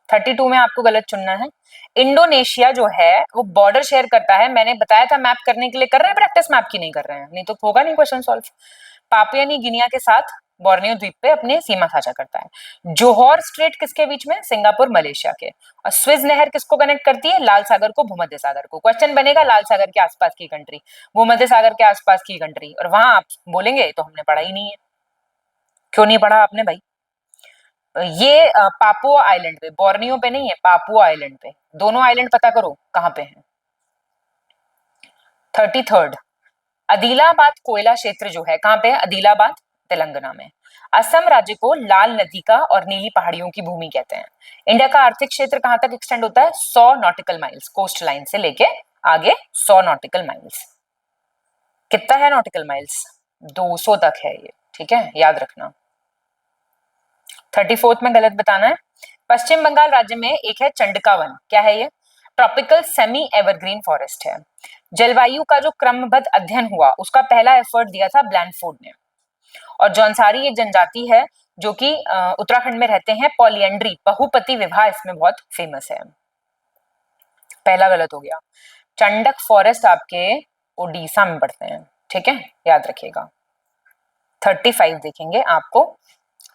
32 में आपको गलत चुनना है। इंडोनेशिया जो है वो बॉर्डर शेयर करता है, मैंने बताया था मैप करने के लिए, कर रहे हैं प्रैक्टिस, मैप की नहीं कर रहे हैं, नहीं तो होगा नहीं question solve. Papua new Guinea के साथ बोर्नियो द्वीप पे अपने सीमा साझा करता है। जोहर स्ट्रेट किसके बीच में, सिंगापुर मलेशिया के। और स्विज नहर किसको कनेक्ट करती है, लाल सागर को भूमध्य सागर को। क्वेश्चन बनेगा लाल सागर के आसपास की कंट्री, भूमध्य सागर के आसपास की कंट्री, और वहां आप बोलेंगे तो हमने पढ़ा ही नहीं है। क्यों नहीं पढ़ा आपने भाई। ये पापुआ आइलैंड पे, बोर्नियो पे नहीं है, पापुआ आइलैंड पे। दोनों आइलैंड पता करो कहां पे है। 33rd अदिलाबाद कोयला क्षेत्र जो है कहां पे है, अदिलाबाद तेलंगाना में। असम राज्य को लाल नदी का और नीली पहाड़ियों की भूमि कहते हैं। इंडिया का आर्थिक क्षेत्र कहां तक एक्सटेंड होता है, 100 नॉटिकल माइल्स, कोस्ट लाइन से लेके आगे 100 नॉटिकल माइल्स। कितना है नॉटिकल माइल्स, 200 तक है ये, ठीक है, याद रखना। 34th में गलत बताना है। पश्चिम बंगाल राज्य में एक है चंडका वन, क्या है ये, ट्रॉपिकल सेमी एवरग्रीन फॉरेस्ट है। जलवायु का जो क्रमबद्ध अध्ययन हुआ उसका पहला एफर्ट दिया था ब्लैंडफोर्ड ने। और जौनसारी एक जनजाति है जो कि उत्तराखंड में रहते हैं, पॉलिएंड्री बहुपति विवाह इसमें बहुत फेमस है। पहला गलत हो गया। चंडक फॉरेस्ट आपके उड़ीसा में पड़ते हैं, ठीक है, याद रखिएगा। 35 देखेंगे, आपको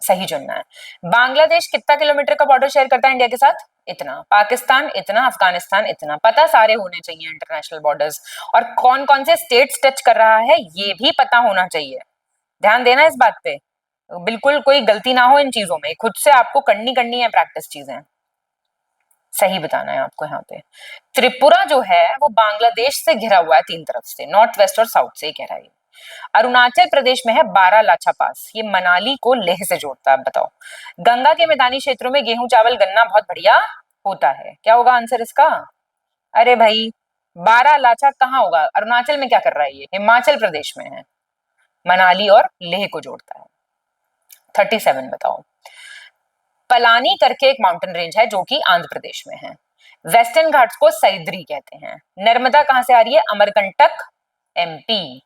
सही चुनना है। बांग्लादेश कितना किलोमीटर का बॉर्डर शेयर करता है इंडिया के साथ? इतना। पाकिस्तान इतना, अफगानिस्तान इतना। पता सारे होने चाहिए इंटरनेशनल बॉर्डर्स, और कौन कौन से स्टेट्स टच कर रहा है ये भी पता होना चाहिए। ध्यान देना इस बात पे, बिल्कुल कोई गलती ना हो इन चीजों में, खुद से आपको करनी है प्रैक्टिस चीजें। सही बताना है आपको यहाँ पे। त्रिपुरा जो है वो बांग्लादेश से घिरा हुआ है 3 तरफ से, नॉर्थ वेस्ट और साउथ से कह रहा है। अरुणाचल प्रदेश में है बारालाचा पास, ये मनाली को लेह से जोड़ता है। बताओ, गंगा के मैदानी क्षेत्रों में गेहूं चावल गन्ना बहुत बढ़िया होता है, क्या होगा आंसर इसका? अरे भाई, बारालाचा कहाँ होगा? अरुणाचल में क्या कर रहा है? ये हिमाचल प्रदेश में है, मनाली और लेह को जोड़ता है। 37 बताओ। पलानी करके एक माउंटेन रेंज है जो कि आंध्र प्रदेश में है। वेस्टर्न घाट्स को सैद्री कहते हैं। नर्मदा कहां से आ रही है? अमरकंटक, एमपी।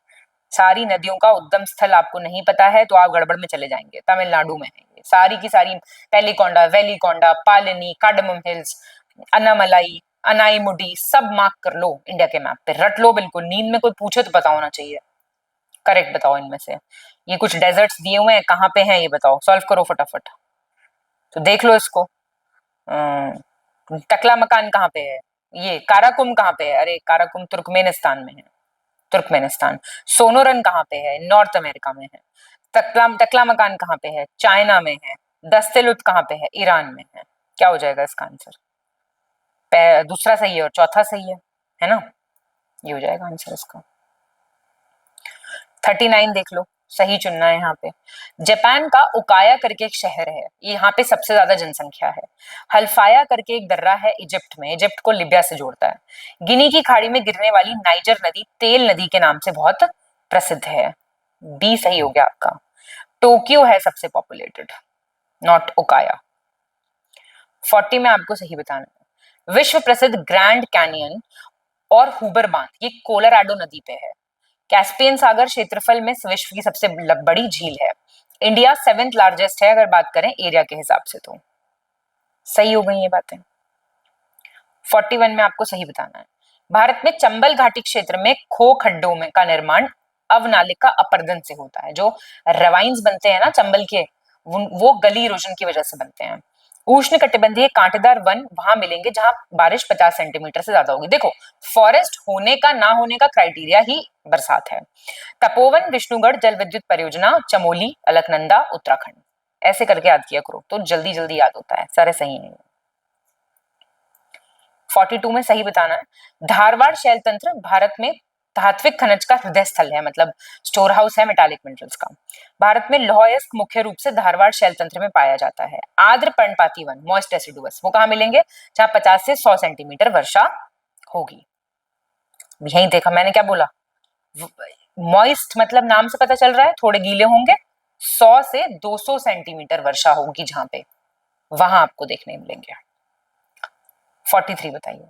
सारी नदियों का उद्गम स्थल आपको नहीं पता है तो आप गड़बड़ में चले जाएंगे। तमिलनाडु में है ये सारी की सारी। पेलिकोंडा, वेलिकोंडा, पालिनी, कार्डमम हिल्स, अन्नामलाई, अनाईमुडी, सब मार्क कर लो इंडिया के मैप पे, रट लो बिल्कुल। नींद में कोई पूछे तो पता होना चाहिए। करेक्ट बताओ इनमें से। ये कुछ डेजर्ट्स दिए हुए हैं, कहाँ पे हैं ये बताओ, सॉल्व करो फटाफट। तो देख लो इसको। टकला मकान कहाँ पे है? ये काराकुम कहाँ पे है? अरे काराकुम तुर्कमेनिस्तान में है, तुर्कमेनिस्तान। सोनोरन कहाँ पे है? नॉर्थ अमेरिका में है। टकला टकला मकान कहाँ पे है? चाइना में है। दस्तेलुत कहाँ पे है? ईरान में है। क्या हो जाएगा इसका आंसर? दूसरा सही है और चौथा सही है ना? ये हो जाएगा आंसर इसका। 39 देख लो, सही चुनना है यहाँ पे। जापान का उकाया करके एक शहर है, यहाँ पे सबसे ज्यादा जनसंख्या है। हल्फाया करके एक दर्रा है इजिप्ट में, इजिप्ट को लिबिया से जोड़ता है। गिनी की खाड़ी में गिरने वाली नाइजर नदी तेल नदी के नाम से बहुत प्रसिद्ध है। बी सही हो गया आपका। टोक्यो है सबसे पॉपुलेटेड, नॉट उकाया। 40 में आपको सही बताना है। विश्व प्रसिद्ध ग्रैंड कैनियन और हुबर बांध ये कोलोराडो नदी पे है। कैस्पियन सागर क्षेत्रफल में विश्व की सबसे बड़ी झील है। इंडिया 7th लार्जेस्ट है अगर बात करें एरिया के हिसाब से तो। सही हो गई ये बातें। 41 में आपको सही बताना है। भारत में चंबल घाटी क्षेत्र में खो खड्डों में का निर्माण अवनालिका अपरदन से होता है। जो रवाइन्स बनते हैं ना चंबल के, वो गली इरोजन की वजह से बनते हैं। उष्ण कटिबंधीय कांटेदार वन वहां मिलेंगे जहां बारिश 50 सेंटीमीटर से ज्यादा होगी। देखो, फॉरेस्ट होने का ना होने का क्राइटेरिया ही बरसात है। तपोवन विष्णुगढ़ जल विद्युत परियोजना, चमोली, अलकनंदा, उत्तराखंड। ऐसे करके याद किया करो तो जल्दी जल्दी याद होता है, सारे सही नहीं। 42 में सही बताना है। धारवाड़ शैल तंत्र भारत में धात्विक खनिज का हृदय स्थल है, मतलब स्टोर हाउस है मेटालिक मिनरल्स का। भारत में लौह अयस्क मुख्य रूप से धारवाड़ शैल तंत्र में पाया जाता है। आर्द्र पर्णपाती वन, मॉइस्ट रेसिडुअस, वो कहाँ मिलेंगे? जहां 50 से 100 सेंटीमीटर वर्षा होगी। यही देखा मैंने, क्या बोला? मॉइस्ट मतलब नाम से पता चल रहा है थोड़े गीले होंगे। 100 से 200 सेंटीमीटर वर्षा होगी जहां पे, वहां आपको देखने मिलेंगे। 43 बताइए।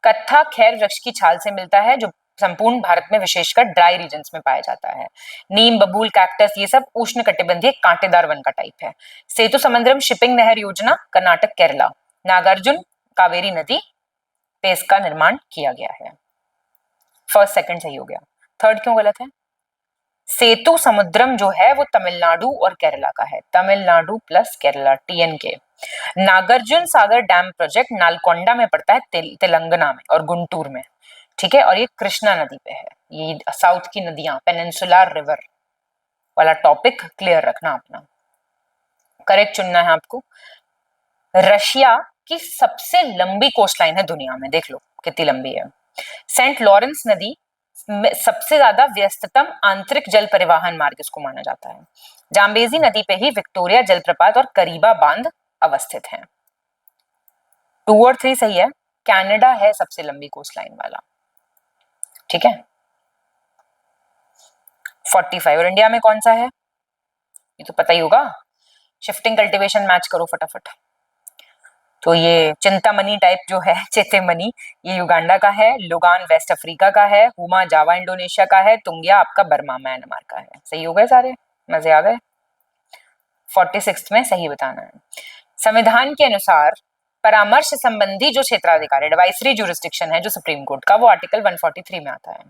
कत्था खैर वृक्ष की छाल से मिलता है जो संपूर्ण भारत में विशेषकर ड्राई रीजन्स में पाया जाता है। नीम, बबूल, कैक्टस ये सब उष्ण कटिबंधीय कांटेदार वन का टाइप है। सेतु समुद्रम शिपिंग नहर योजना कर्नाटक केरला। नागार्जुन कावेरी नदी पे इसका निर्माण किया गया है। फर्स्ट सेकंड सही हो गया, थर्ड क्यों गलत है? सेतु समुद्रम जो है वो तमिलनाडु और केरला का है, Tamil Nadu plus Kerala, TNK। Nagarjuna Sagar dam project नालकोंडा में पड़ता है, तेलंगाना में और गुंटूर में, ठीक है। और ये कृष्णा नदी पे है। ये साउथ की नदियां, पेनिनसुलर रिवर वाला टॉपिक क्लियर रखना अपना। करेक्ट चुनना है आपको। रशिया की सबसे लंबी कोस्टलाइन है दुनिया में, देख लो कितनी लंबी है। सेंट लॉरेंस नदी सबसे ज्यादा व्यस्ततम आंतरिक जल परिवहन मार्ग इसको माना जाता है। जाम्बेजी नदी पे ही विक्टोरिया जलप्रपात और करीबा बांध अवस्थित हैं। 2 और 3 सही है। कनाडा है सबसे लंबी कोस्टलाइन वाला, ठीक है। 45 और इंडिया में कौन सा है ये तो पता ही होगा। शिफ्टिंग कल्टीवेशन मैच करो फटाफट। तो ये चिंतामणि टाइप जो है, चेतेमणि, ये युगांडा का है। लुगान वेस्ट अफ्रीका का है। हुमा जावा इंडोनेशिया का है। तुंगिया आपका बर्मा म्यांमार का है। सही हो गए सारे, मजे आ गए। 46 में सही बताना है। संविधान के अनुसार परामर्श संबंधी जो क्षेत्राधिकार एडवाइजरी जुरिस्डिक्शन है जो सुप्रीम कोर्ट का, वो आर्टिकल 143 में आता है।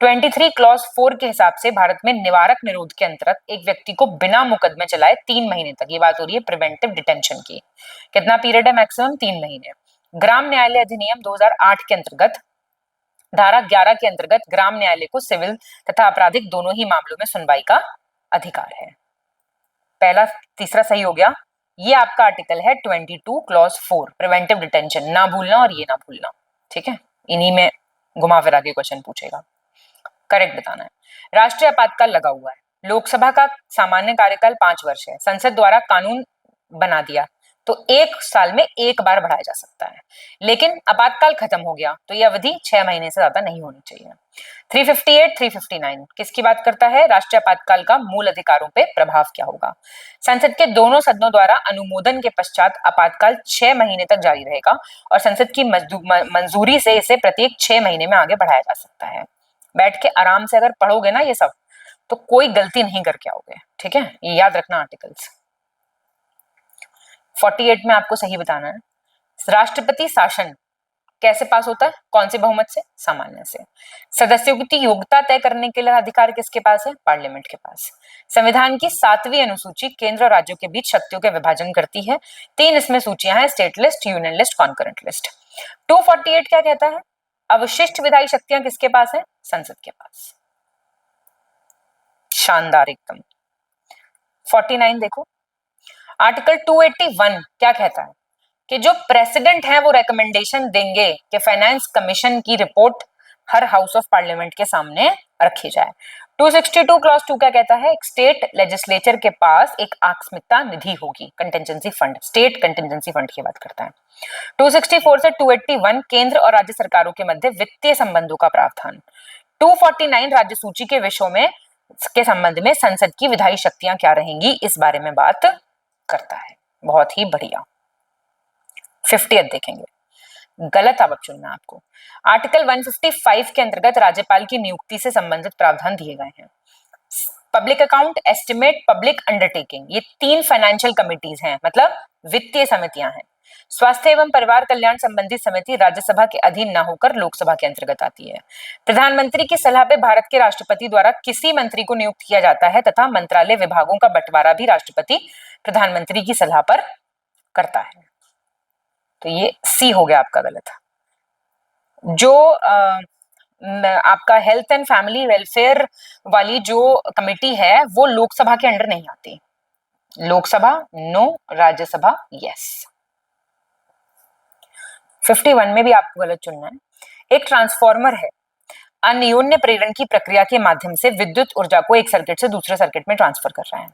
23 क्लॉज 4 के हिसाब से भारत में निवारक निरोध के अंतर्गत एक व्यक्ति को बिना मुकदमे चलाए 3 महीने तक, ये बात हो रही है प्रिवेंटिव डिटेंशन की, कितना पीरियड है मैक्सिमम, 3 महीने। ग्राम न्यायालय अधिनियम 2008 के अंतर्गत धारा 11 के अंतर्गत ग्राम न्यायालय को सिविल तथा आपराधिक दोनों ही मामलों में सुनवाई का अधिकार है। पहला तीसरा सही हो गया। ये आपका आर्टिकल है 22 क्लॉज 4 प्रिवेंटिव डिटेंशन, ना भूलना और ये ना भूलना, ठीक है, इन्हीं में घुमा फिरा के क्वेश्चन पूछेगा, करेक्ट बताना है। राष्ट्रीय आपातकाल लगा हुआ है, लोकसभा का सामान्य कार्यकाल 5 वर्ष है, संसद द्वारा कानून बना दिया तो 1 साल में 1 बार बढ़ाया जा सकता है, लेकिन आपातकाल खत्म हो गया तो यह अवधि 6 महीने से ज्यादा नहीं होनी चाहिए। 358, 359 किसकी बात करता है? राष्ट्रीय आपातकाल का मूल अधिकारों पे प्रभाव क्या होगा। संसद के दोनों सदनों द्वारा अनुमोदन के पश्चात आपातकाल 6 महीने तक जारी रहेगा और संसद की मंजूरी से इसे प्रत्येक 6 महीने में आगे बढ़ाया जा सकता है। बैठ के आराम से अगर पढ़ोगे ना ये सब तो कोई गलती नहीं करके आओगे, ठीक है, ये याद रखना आर्टिकल्स। 48 में आपको सही बताना है। राष्ट्रपति शासन कैसे पास होता है? कौन से बहुमत से? सामान्य से। सदस्यों की योग्यता तय करने के लिए अधिकार किसके पास है? पार्लियामेंट के पास। संविधान की 7वीं अनुसूची केंद्र और राज्यों के बीच शक्तियों के विभाजन करती है। 3 इसमें सूचियां हैं, state list, union list, concurrent list. 248 क्या कहता है? अवशिष्ट विधायी शक्तियां किसके पास है? संसद के पास। शानदार एकदम। 49 देखो, आर्टिकल 281 क्या कहता है कि जो प्रेसिडेंट है वो रिकमेंडेशन देंगे कि फाइनेंस कमीशन की report her house of parliament के सामने रखी जाए। 262 क्लॉज 2 क्या कहता है? एक स्टेट लेजिस्लेचर के पास एक आकस्मिकता निधि होगी, contingency fund, state contingency fund की बात करता है। 264 से 281 केंद्र और राज्य सरकारों के मध्य वित्तीय संबंधों का प्रावधान। 249 राज्य सूची के विषयों में के संबंध में संसद की विधायी शक्तियां क्या रहेंगी, इस बारे में बात करता है। बहुत ही बढ़िया। 50th देखेंगे, गलत अब चुनना आपको। आर्टिकल 155 के अंतर्गत राज्यपाल की नियुक्ति से संबंधित प्रावधान दिए गए हैं। Public account, estimate, public undertaking, ये 3 फाइनेंशियल कमिटीज हैं, मतलब वित्तीय समितियां हैं। स्वास्थ्य एवं परिवार कल्याण संबंधी समिति राज्यसभा के अधीन न होकर लोकसभा के अंतर्गत आती है। प्रधानमंत्री की सलाह पे भारत के राष्ट्रपति द्वारा किसी मंत्री को नियुक्त किया जाता है तथा मंत्रालय विभागों का बंटवारा भी राष्ट्रपति प्रधानमंत्री की सलाह पर करता है। तो ये सी हो गया आपका गलत। जो आपका हेल्थ एंड फैमिली वेलफेयर वाली जो कमेटी है वो लोकसभा के अंडर नहीं आती। Lok Sabha no, Rajya Sabha yes. 51 में भी आपको गलत चुनना है। एक ट्रांसफॉर्मर है, अन्योन्य प्रेरण की प्रक्रिया के माध्यम से विद्युत ऊर्जा को एक सर्किट से दूसरे सर्किट में ट्रांसफर कर रहा है।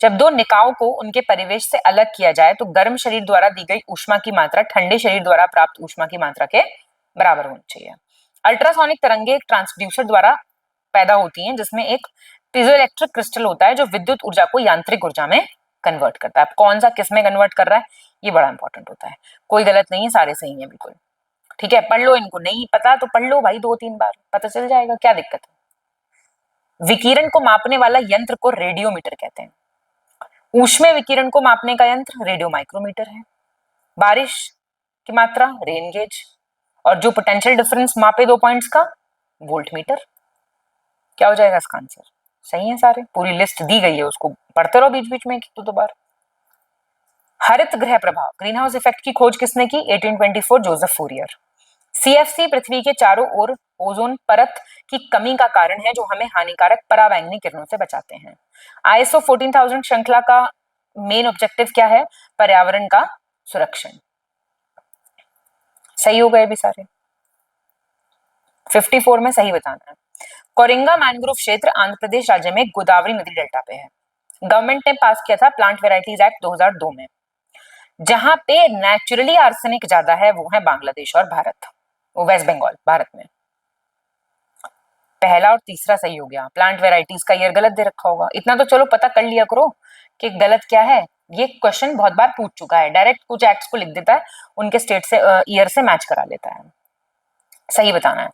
जब 2 निकायों को उनके परिवेश से अलग किया जाए तो गर्म शरीर द्वारा दी गई ऊष्मा की मात्रा ठंडे शरीर द्वारा प्राप्त ऊष्मा की मात्रा के बराबर होनी चाहिए। अल्ट्रासोनिक तरंगे एक ट्रांसड्यूसर द्वारा पैदा होती हैं जिसमें एक पीजोइलेक्ट्रिक क्रिस्टल होता है जो विद्युत ऊर्जा को यांत्रिक ऊर्जा में कन्वर्ट करता है। अब कौन सा किस में कन्वर्ट कर रहा है ये बड़ा इंपॉर्टेंट होता है। कोई गलत नहीं है, सारे सही है बिल्कुल, ठीक है। पढ़ लो, इनको नहीं पता तो पढ़ लो भाई, 2-3 बार पता चल जाएगा, क्या दिक्कत है। विकिरण को मापने वाला यंत्र को रेडियोमीटर कहते हैं। ऊष्मीय विकिरण को मापने का यंत्र रेडियो माइक्रोमीटर है। बारिश की मात्रा रेन गेज, और जो पोटेंशियल डिफरेंस मापे 2 पॉइंट्स का वोल्ट मीटर। क्या हो जाएगा इसका आंसर? सही है सारे, पूरी लिस्ट दी गई है, उसको पढ़ते रहो बीच बीच में 1-2 बार। हरित गृह प्रभाव, ग्रीन हाउस इफेक्ट की खोज किसने की? 1824 जोसेफ फूरियर। सीएफसी पृथ्वी के चारों ओर ओजोन परत की कमी का कारण है जो हमें हानिकारक पराबैंगनी किरणों से बचाते हैं। आईएसओ 14000 श्रृंखला का मेन ऑब्जेक्टिव क्या है? पर्यावरण का सुरक्षण। सही हो गए भी सारे। 54 में सही बताना है। कोरिंगा मैंग्रोव क्षेत्र आंध्र प्रदेश राज्य में गोदावरी नदी डेल्टा पे है। गवर्नमेंट ने पास किया था प्लांट वेराइटीज एक्ट 2002 में। जहां पे नेचुरली आर्सेनिक ज्यादा है वो है बांग्लादेश और भारत, वो वेस्ट बंगाल भारत में। पहला और तीसरा सही हो गया। प्लांट वेराइटीज का ईयर गलत दे रखा होगा, इतना तो चलो पता कर लिया करो कि गलत क्या है। ये क्वेश्चन बहुत बार पूछ चुका है, डायरेक्ट कुछ एक्ट्स को लिख देता है, उनके स्टेट से ईयर से मैच करा लेता है। सही बताना है।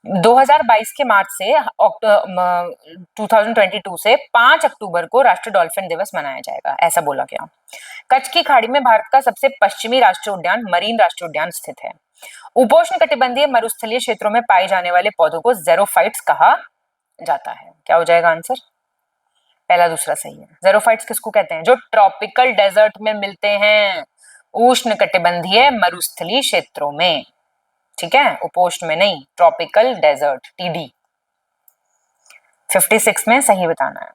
2022 के मार्च से 2022 से 5 अक्टूबर को राष्ट्रीय डॉल्फिन दिवस मनाया जाएगा, ऐसा बोला गया। कच्छ की खाड़ी में भारत का सबसे पश्चिमी राष्ट्रीय उद्यान मरीन राष्ट्रीय उद्यान स्थित है। उपोष्ण कटिबंधीय मरुस्थलीय क्षेत्रों में पाए जाने वाले पौधों को ज़ेरोफाइट्स कहा जाता है। क्या हो जाएगा आंसर? पहला दूसरा सही है। ज़ेरोफाइट्स किसको कहते हैं? जो ट्रॉपिकल डेजर्ट में मिलते हैं, उष्ण कटिबंधीय मरुस्थलीय क्षेत्रों में, ठीक है, उपोष्ण में नहीं, ट्रॉपिकल डेजर्ट, टीडी। 56 में सही बताना है।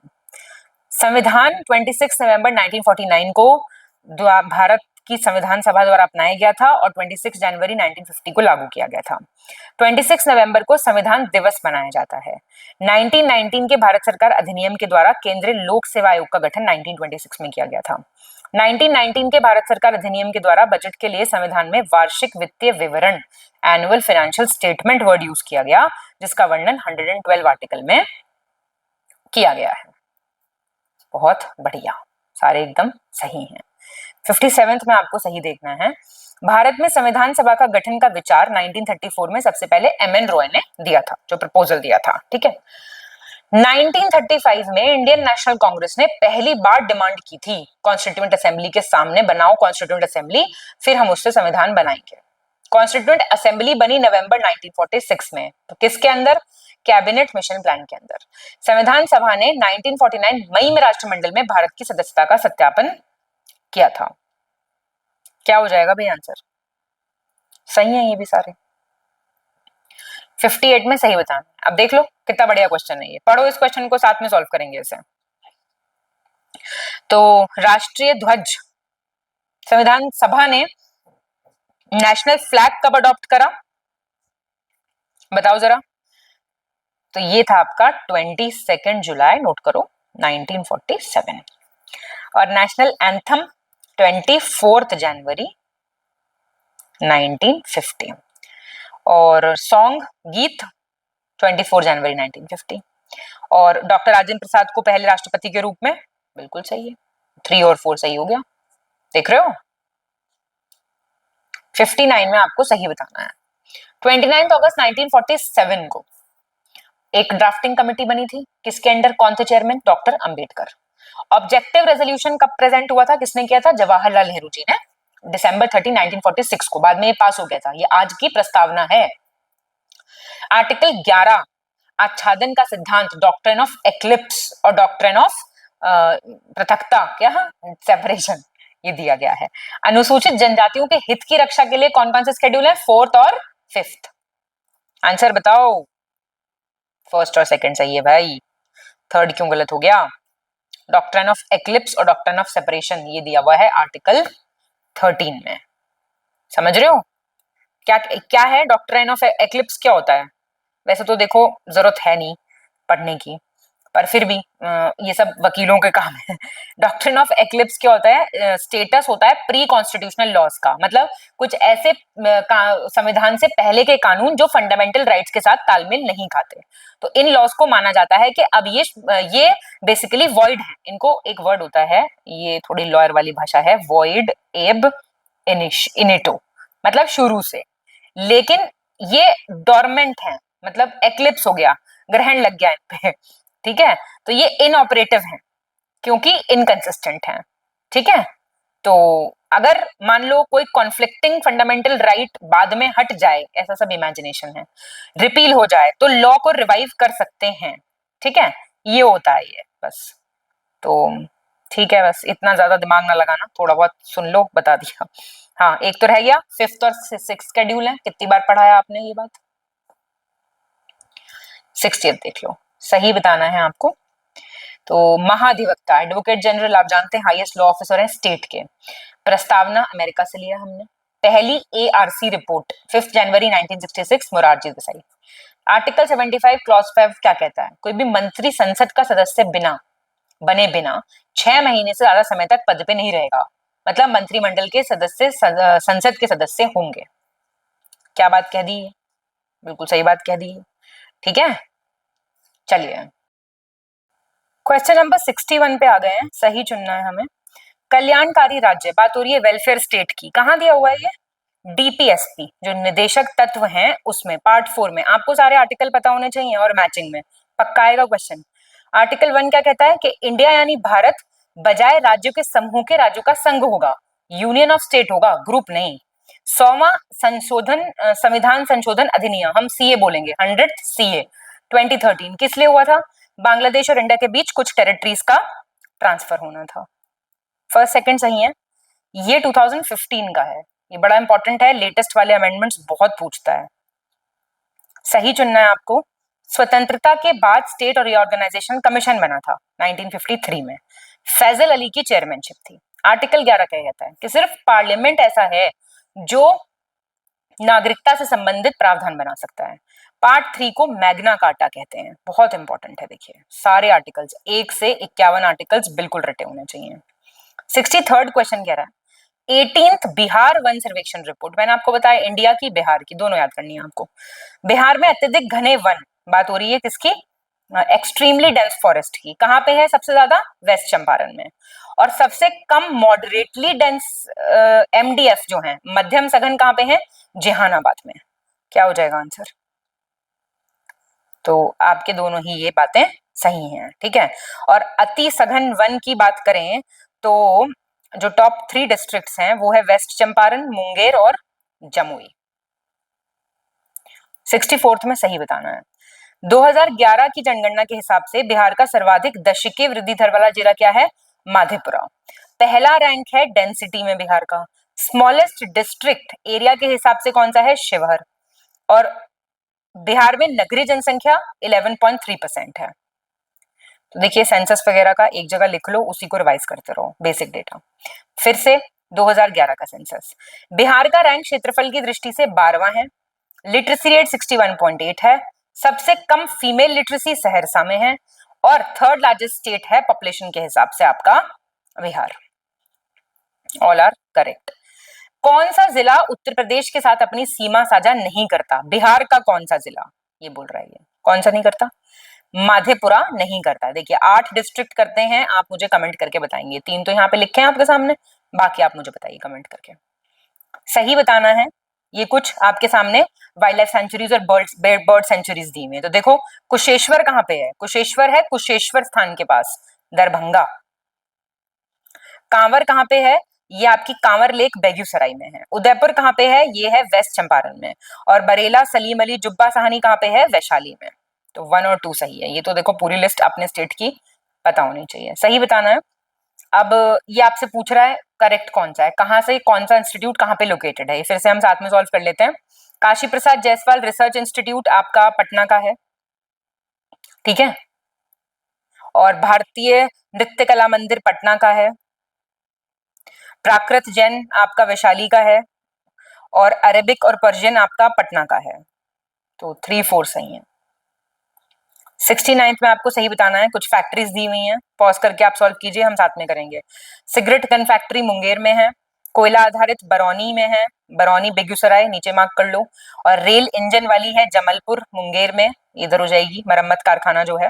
संविधान 26 नवंबर 1949 को भारत की संविधान सभा द्वारा अपनाया गया था और 26 जनवरी 1950 को लागू किया गया था। 26 नवंबर को संविधान दिवस मनाया जाता है। 1919 के भारत सरकार अधिनियम के द्वारा केंद्रीय लोक सेवा आयोग का गठन 1926 में किया गया था। 1919 के भारत सरकार अधिनियम के द्वारा बजट के लिए संविधान में वार्षिक वित्तीय विवरण, annual financial statement word use किया गया, जिसका वर्णन 112 आर्टिकल में किया गया है। बहुत बढ़िया, सारे एकदम सही हैं। 57 में आपको सही देखना है। भारत में संविधान सभा का गठन का विचार 1934 में सबसे पहले एमएन रॉय ने दिया था, जो प्रपोजल दिया था, ठीक है। 1935 में इंडियन नेशनल कांग्रेस ने पहली बार डिमांड की थी कॉन्स्टिट्यूएंट असेंबली के सामने, बनाओ कॉन्स्टिट्यूएंट असेंबली, फिर हम उससे संविधान बनाएंगे। कॉन्स्टिट्यूएंट असेंबली बनी नवंबर 1946 में, तो किसके अंदर? कैबिनेट मिशन प्लान के अंदर। संविधान सभा ने 1949 मई में राष्ट्रमंडल में भारत की सदस्यता का सत्यापन किया था। क्या हो जाएगा भाई आंसर? सही है ये भी सारे। 58 में सही बताना। अब देख लो कितना बढ़िया क्वेश्चन है ये, पढ़ो इस क्वेश्चन को, साथ में सॉल्व करेंगे इसे। तो राष्ट्रीय ध्वज संविधान सभा ने नेशनल फ्लैग कब अडॉप्ट करा, बताओ जरा। तो ये था आपका 22 जुलाई, नोट करो, 1947। और नेशनल एंथम 24 जनवरी 1950। और सॉन्ग, गीत 24 जनवरी 1950। और डॉक्टर राजेंद्र प्रसाद को पहले राष्ट्रपति के रूप में, बिल्कुल सही है, 3 और 4 सही हो गया, देख रहे हो। 59 में आपको सही बताना है। 29 अगस्त 1947 को एक ड्राफ्टिंग कमेटी बनी थी, किसके अंडर, कौन थे chairman? Doctor Ambedkar. Objective resolution कब प्रेजेंट हुआ था, किसने किया था? जवाहरलाल नेहरू जी ने, दिसंबर 30 1946 को। बाद में ये पास हो गया था, ये आज की प्रस्तावना है। आर्टिकल 11 आच्छादन का सिद्धांत, डॉक्ट्रिन ऑफ एक्लिप्स और डॉक्ट्रिन ऑफ पृथकता, क्या, सेपरेशन, ये दिया गया है। अनुसूचित जनजातियों के हित की रक्षा के लिए कौन कौन से शेड्यूल है? 4th और 5th। आंसर बताओ। 1st और 2nd सही है भाई, 3rd क्यों गलत हो गया? डॉक्ट्रिन ऑफ एक्लिप्स और डॉक्ट्रिन ऑफ सेपरेशन ये दिया हुआ है आर्टिकल 13 में। समझ रहे हो क्या क्या है डॉक्ट्रिन ऑफ एक्लिप्स? क्या होता है? वैसे तो देखो जरूरत है नहीं पढ़ने की, पर फिर भी ये सब वकीलों के काम है। डॉक्ट्रिन ऑफ एक्लिप्स क्या होता है? स्टेटस होता है प्री कॉन्स्टिट्यूशनल लॉज का, मतलब कुछ ऐसे संविधान से पहले के कानून जो फंडामेंटल राइट्स के साथ तालमेल नहीं खाते, तो इन लॉज को माना जाता है कि अब ये बेसिकली वॉइड है। इनको एक वर्ड होता है, ये थोड़ी लॉयर वाली भाषा है, वॉइड एब इनिटो, मतलब शुरू से, लेकिन ये डोरमेंट है, मतलब एक्लिप्स हो गया, ग्रहण लग गया इन पे, ठीक है। तो ये इनऑपरेटिव है क्योंकि इनकंसिस्टेंट है, ठीक है। तो अगर मान लो कोई कॉन्फ्लिक्टिंग फंडामेंटल राइट बाद में हट जाए, ऐसा सब इमेजिनेशन है, रिपील हो जाए, तो लॉ को रिवाइव कर सकते हैं, ठीक है, ये होता है ये, बस। तो ठीक है, बस इतना ज्यादा दिमाग ना लगाना, थोड़ा बहुत सुन लो, बता दिया। हाँ, एक तो रह गया 5th और 6th शेड्यूल है, कितनी बार पढ़ा है आपने ये बात? 60th देख लो, सही बताना है आपको। तो महाधिवक्ता, एडवोकेट जनरल, आप जानते हैं हाईएस्ट लॉ ऑफिसर है स्टेट के। प्रस्तावना अमेरिका से लिया हमने। पहली एआरसी रिपोर्ट 5 जनवरी 1966, मोरारजी देसाई। आर्टिकल 75 क्लॉज 5 क्या कहता है? कोई भी मंत्री संसद का सदस्य बने बिना 6 महीने से ज्यादा समय तक पद पे नहीं रहेगा, मतलब मंत्रिमंडल के सदस्य संसद के सदस्य होंगे। क्या बात कह दी है? बिल्कुल सही बात कह दी है, ठीक है। चलिए क्वेश्चन नंबर 61 पे आ गए हैं, सही चुनना है हमें। कल्याणकारी राज्य, बात हो रही है वेलफेयर स्टेट की, कहाँ दिया हुआ है ये? डीपीएसपी, जो निदेशक तत्व हैं उसमें, पार्ट 4 में। आपको सारे आर्टिकल पता होने चाहिए और मैचिंग में पक्का आएगा क्वेश्चन। आर्टिकल 1 क्या कहता है कि इंडिया यानी भारत बजाय राज्यों के समूह के राज्यों का संघ होगा, यूनियन ऑफ स्टेट होगा, ग्रुप नहीं। 100वां संविधान संशोधन अधिनियम, हम सीए बोलेंगे, 100th सीए 2013 किस लिए हुआ था? बांग्लादेश और इंडिया के बीच कुछ टेरिटरीज का ट्रांसफर होना था। फर्स्ट सेकंड सही है। ये 2015 का है, ये बड़ा इंपॉर्टेंट है, लेटेस्ट वाले अमेंडमेंट्स बहुत पूछता है। सही चुनना है आपको। स्वतंत्रता के बाद स्टेट और रीऑर्गेनाइजेशन कमीशन बना था 1953 में, फैजल अली की चेयरमैनशिप थी। आर्टिकल 11 क्या कहता है कि सिर्फ पार्लियामेंट ऐसा है जो नागरिकता से संबंधित प्रावधान बना सकता है। पार्ट 3 को मैग्ना कार्टा कहते हैं, बहुत इंपॉर्टेंट है। देखिए सारे आर्टिकल्स 1 से 51 आर्टिकल्स बिल्कुल रटे होने चाहिए। 63rd क्वेश्चन कह रहा है 18th बिहार वन सर्वेक्षण रिपोर्ट, मैंने आपको बताया इंडिया की बिहार की दोनों याद करनी है आपको। बिहार में अत्यधिक घने वन, बात हो रही है किसकी? एक्सट्रीमली डेंस फॉरेस्ट की। कहाँ पे है सबसे ज्यादा? वेस्ट चंपारण में। और सबसे कम मॉडरेटली डेंस एमडीएफ जो है, मध्यम सघन, कहाँ पे है? जहानाबाद में। क्या हो जाएगा आंसर? तो आपके दोनों ही ये बातें सही हैं, ठीक है। और अति सघन वन की बात करें तो जो टॉप 3 डिस्ट्रिक्ट्स हैं वो है वेस्ट चंपारण, मुंगेर और जमुई। 64th में सही बताना है। 2011 की जनगणना के हिसाब से बिहार का सर्वाधिक दशकीय वृद्धि दर वाला जिला क्या है? माधेपुरा। पहला रैंक है डेंसिटी में बिहार का। स्मॉलेस्ट डिस्ट्रिक्ट एरिया के हिसाब से कौन सा है? शिवहर। और बिहार में नगरीय जनसंख्या 11.3% है। तो देखिए सेंसस वगैरह का एक जगह लिख लो, उसी को रिवाइज करते रहो, बेसिक डेटा। फिर से 2011 का सेंसस। बिहार का रैंक क्षेत्रफल की दृष्टि से 12वां है। लिटरेसी रेट 61.8 है। सबसे कम फीमेल लिटरेसी सहरसा में है। और थर्ड लार्जेस्ट स्टेट है पॉपुलेशन के हिसाब से आपका बिहार। All are correct. कौन सा जिला उत्तर प्रदेश के साथ अपनी सीमा साझा नहीं करता? बिहार का कौन सा जिला? ये बोल रहा है, ये कौन सा नहीं करता? माधेपुरा नहीं करता। देखिए 8 डिस्ट्रिक्ट करते हैं, आप मुझे कमेंट करके बताएंगे। 3 तो यहाँ पे लिखे हैं आपके सामने, बाकी आप मुझे बताइए कमेंट करके। सही बताना है। ये कुछ आपके सामने वाइल्ड लाइफ सेंचुरीज और बर्ड सेंचुरीज दी हुई है। तो देखो कुशेश्वर कहाँ पे है? कुशेश्वर है कुशेश्वर स्थान के पास, दरभंगा। कांवर कहाँ पे है? ये आपकी कांवर लेक बेगूसराय में है। उदयपुर कहाँ पे है? ये है वेस्ट चंपारण में। और बरेला, सलीम अली, जुब्बा साहनी कहाँ पे है? वैशाली में। तो 1 और 2 सही है। ये तो देखो पूरी लिस्ट अपने स्टेट की पता होनी चाहिए, सही बताना है। अब ये आपसे पूछ रहा है करेक्ट कौन सा है, कहां से कौन सा इंस्टीट्यूट कहां पे लोकेटेड है, फिर से हम साथ में सॉल्व कर लेते हैं। काशी प्रसाद जायसवाल रिसर्च इंस्टीट्यूट आपका पटना का है, ठीक है। और भारतीय नृत्य कला मंदिर पटना का है। प्राकृत जैन आपका वैशाली का है। और अरेबिक और पर्शियन आपका पटना का है। तो 3 4 सही है। 69th में आपको सही बताना है। कुछ फैक्ट्रीज दी हुई हैं, पॉज करके आप सॉल्व कीजिए, हम साथ में करेंगे। सिगरेट गन फैक्ट्री मुंगेर में है। कोयला आधारित बरौनी में है, बरौनी बेगूसराय, नीचे मार्क कर लो। और रेल इंजन वाली है जमलपुर मुंगेर में, इधर हो जाएगी। मरम्मत कारखाना जो है,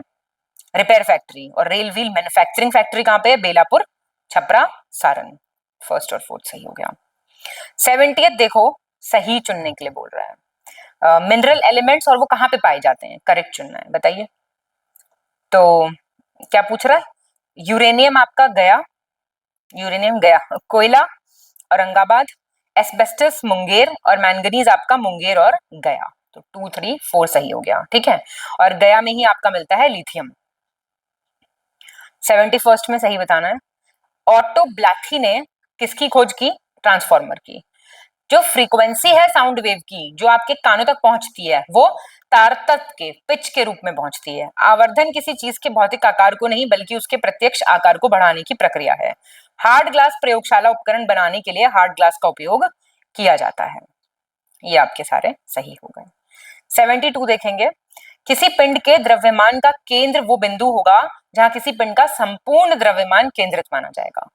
रिपेयर फैक्ट्री। और रेल व्हील मैन्युफैक्चरिंग फैक्ट्री कहाँ पे है? बेलापुर, छपरा, सारण। फर्स्ट और फोर्थ सही हो गया। 70th देखो सही चुनने के लिए बोल रहा है। मिनरल एलिमेंट्स और वो कहाँ पे पाए जाते हैं, करेक्ट चुनना है, बताइए। तो क्या पूछ रहा है? यूरेनियम आपका गया, यूरेनियम गया। कोयला औरंगाबाद, एस्बेस्टस मुंगेर और मैंगनीज आपका मुंगेर और गया। तो 2 3 4 सही हो गया, ठीक है। और गया में ही आपका मिलता है लिथियम। 71st में सही बताना है। ऑटो ब्लैथी ने किसकी खोज की? ट्रांसफार्मर की। जो फ्रीक्वेंसी है साउंड वेव की, जो आपके कानों तक पहुंचती है, वो तार तत्व के पिच के रूप में पहुंचती है। आवर्धन किसी चीज के भौतिक आकार को नहीं बल्कि उसके प्रत्यक्ष आकार को बढ़ाने की प्रक्रिया है। हार्ड ग्लास प्रयोगशाला उपकरण बनाने के लिए हार्ड ग्लास का उपयोग किया जाता है। ये आपके सारे सही हो गए। 72 देखेंगे। किसी पिंड के द्रव्यमान का केंद्र वो बिंदु होगा जहां किसी पिंड का संपूर्ण द्रव्यमान केंद्रित माना जाएगा।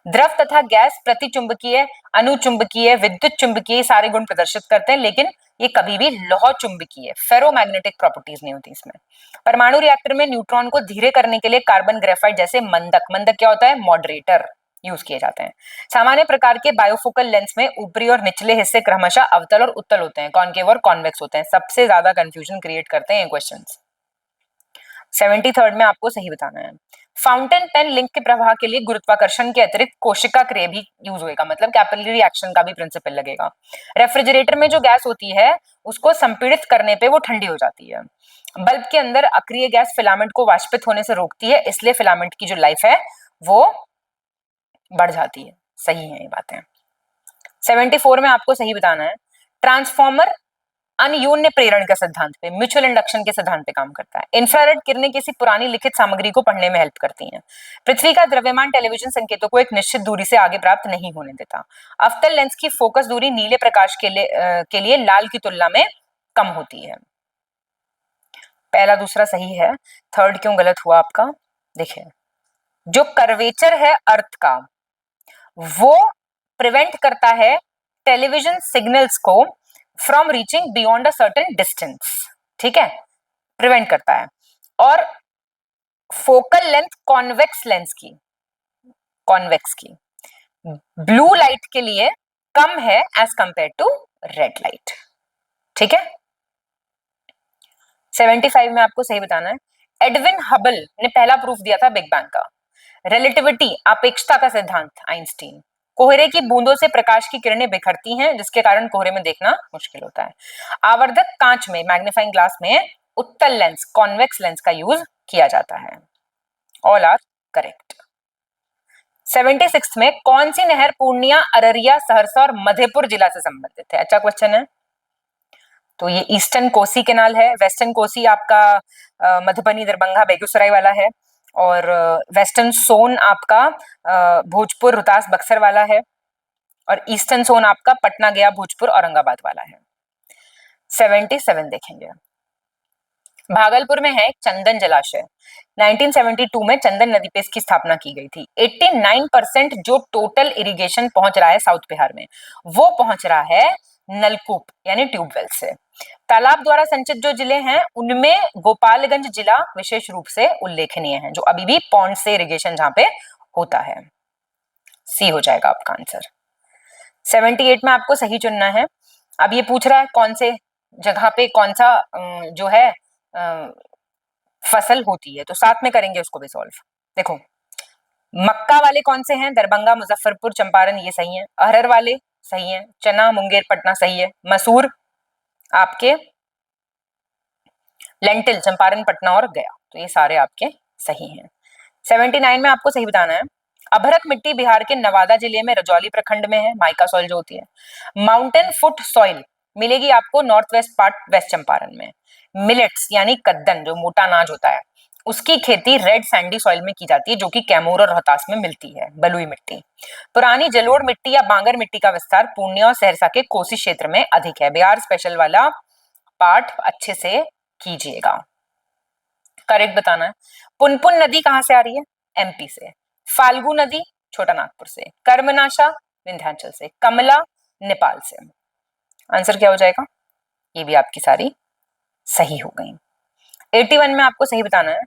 द्रव तथा गैस प्रतिचुंबकीय, अनुचुंबकीय, विद्युत चुंबकीय सारे गुण प्रदर्शित करते हैं, लेकिन ये कभी भी लौह चुंबकीय फेरोमैग्नेटिक प्रॉपर्टीज नहीं होती इसमें। परमाणु रिएक्टर में न्यूट्रॉन को धीरे करने के लिए कार्बन ग्रेफाइट जैसे मंदक, मंदक क्या होता है? मॉडरेटर यूज किए जाते हैं। सामान्य प्रकार के बायोफोकल लेंस में ऊपरी और निचले हिस्से क्रमशः अवतल और उत्तल होते हैं, कॉनकेव और कॉन्वेक्स होते हैं। सबसे ज्यादा कंफ्यूजन क्रिएट करते हैं ये क्वेश्चंस। 73rd में आपको सही बताना है। फाउंटेन पेन लिंक के प्रवाह के लिए गुरुत्वाकर्षण के अतिरिक्त कोशिका क्रिया भी यूज होगा, मतलब कैपिलरी एक्शन का भी प्रिंसिपल लगेगा। रेफ्रिजरेटर में जो गैस होती है उसको संपीड़ित करने पे वो ठंडी हो जाती है। बल्ब के अंदर अक्रिय गैस फिलामेंट को वाष्पित होने से रोकती है, इसलिए फिलामेंट की जो लाइफ है वो बढ़ जाती है। सही है ये बातें। 74 में आपको सही बताना है। ट्रांसफॉर्मर अनयोन्य प्रेरण के सिद्धांत पे, म्यूचुअल इंडक्शन के सिद्धांत पे काम करता है। इंफ्रारेड किरणें किसी पुरानी लिखित सामग्री को पढ़ने में हेल्प करती हैं। पृथ्वी का द्रव्यमान टेलीविजन संकेतों को एक निश्चित दूरी से आगे प्राप्त नहीं होने देता। अवतल लेंस की फोकस दूरी नीले प्रकाश के लिए लाल की तुलना में कम होती है। पहला दूसरा सही है, थर्ड क्यों गलत हुआ आपका? देखिए, जो कर्वेचर है अर्थ का वो प्रिवेंट करता है टेलीविजन सिग्नल्स को from reaching beyond a certain distance, ठीक है, प्रिवेंट करता है। और फोकल लेंथ कॉन्वेक्स की ब्लू लाइट के लिए कम है as compare to red light, ठीक है। 75 में आपको सही बताना है। एडविन हबल ने पहला प्रूफ दिया था बिग बैंग का। रिलेटिविटी अपेक्षता का सिद्धांत आइंस्टीन। कोहरे की बूंदों से प्रकाश की किरणें बिखरती हैं जिसके कारण कोहरे में देखना मुश्किल होता है। आवर्धक कांच में, मैग्नीफाइंग ग्लास में उत्तल लेंस कॉन्वेक्स लेंस का यूज किया जाता है। All are correct. 76 में कौन सी नहर पूर्णिया, अररिया, सहरसा और मधेपुर जिला से संबंधित है? अच्छा क्वेश्चन है। तो ये ईस्टर्न कोसी केनाल है। वेस्टर्न कोसी आपका मधुबनी, दरभंगा, बेगूसराय वाला है। और वेस्टर्न सोन आपका भोजपुर, रोहतास, बक्सर वाला है। और ईस्टर्न सोन आपका पटना, गया, भोजपुर, औरंगाबाद वाला है। 77 देखेंगे। भागलपुर में है एक चंदन जलाशय। 1972 में चंदन नदी पे इसकी स्थापना की गई थी। 89% जो टोटल इरिगेशन पहुंच रहा है साउथ बिहार में वो पहुंच रहा है नलकूप यानी ट्यूबवेल से। तालाब द्वारा संचित जो जिले हैं उनमें गोपालगंज जिला विशेष रूप से उल्लेखनीय है, जो अभी भी पॉन्ड से इरिगेशन जहां पे होता है। सी हो जाएगा आपका आंसर। 78 में आपको सही चुनना है। अब ये पूछ रहा है कौन से जगह पे कौन सा जो है फसल होती है, तो साथ में करेंगे उसको भी सॉल्व। देखो, मक्का वाले कौन से हैं? दरभंगा, मुजफ्फरपुर, चंपारण, ये सही है। अरहर वाले सही है। चना, मुंगेर, पटना सही है। मसूर आपके लेंटिल, चंपारण, पटना और गया, तो ये सारे आपके सही हैं। 79 में आपको सही बताना है। अभरक मिट्टी बिहार के नवादा जिले में रजौली प्रखंड में है, माइका सॉइल जो होती है। माउंटेन फुट सॉइल मिलेगी आपको north west part, west Champaran में। मिलेट्स यानी कद्दन जो मोटा अनाज होता है उसकी खेती रेड सैंडी सॉइल में की जाती है जो कि कैमूर और रोहतास में मिलती है, बलुई मिट्टी। पुरानी जलोढ़ मिट्टी या बांगर मिट्टी का विस्तार पूर्णिया और सहरसा के कोसी क्षेत्र में अधिक है। बिहार स्पेशल वाला पार्ट अच्छे से कीजिएगा। करेक्ट बताना है। पुनपुन नदी कहां से आ रही है? एमपी से। फाल्गु नदी छोटा नागपुर से। कर्मनाशा विंध्याचल से। कमला नेपाल से। आंसर क्या हो जाएगा? ये भी आपकी सारी सही हो गई। 81 में आपको सही बताना है।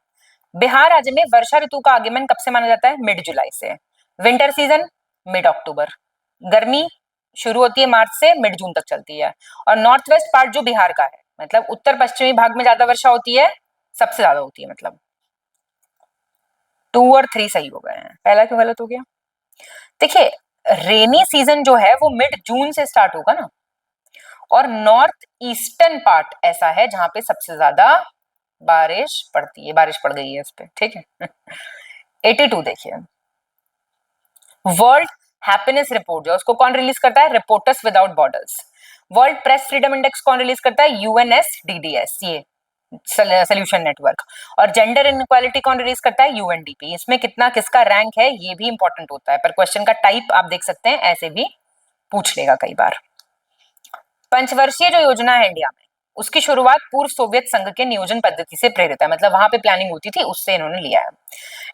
बिहार राज्य में वर्षा ऋतु का आगमन कब से माना जाता है? मिड जुलाई से। विंटर सीजन मिड अक्टूबर। गर्मी शुरू होती है मार्च से, मिड जून तक चलती है। और नॉर्थ वेस्ट पार्ट जो बिहार का है, मतलब उत्तर पश्चिमी भाग में ज्यादा वर्षा होती है, सबसे ज्यादा होती है। मतलब 2 और 3 सही हो गए हैं। पहला क्यों गलत हो गया? देखिए, रेनी सीजन जो है वो मिड जून से स्टार्ट होगा ना, और नॉर्थ ईस्टर्न पार्ट ऐसा है जहां पे सबसे ज्यादा बारिश पड़ती है। बारिश पड़ गई है उस पर, ठीक है। 82 देखिए। वर्ल्ड हैप्पीनेस रिपोर्ट जो उसको कौन रिलीज करता है? Reporters without borders. World press freedom index कौन रिलीज करता है? यूएनएसडीडीएस, ये सोल्यूशन नेटवर्क। और जेंडर इनइक्वालिटी कौन रिलीज करता है? यूएनडीपी। इसमें कितना किसका रैंक है ये भी इंपॉर्टेंट होता है, पर क्वेश्चन का टाइप आप देख सकते हैं, ऐसे भी पूछ लेगा कई बार। पंचवर्षीय जो योजना है इंडिया में उसकी शुरुआत पूर्व सोवियत संघ के नियोजन पद्धति से प्रेरित है, मतलब वहां पे प्लानिंग होती थी, उससे इन्होंने लिया है।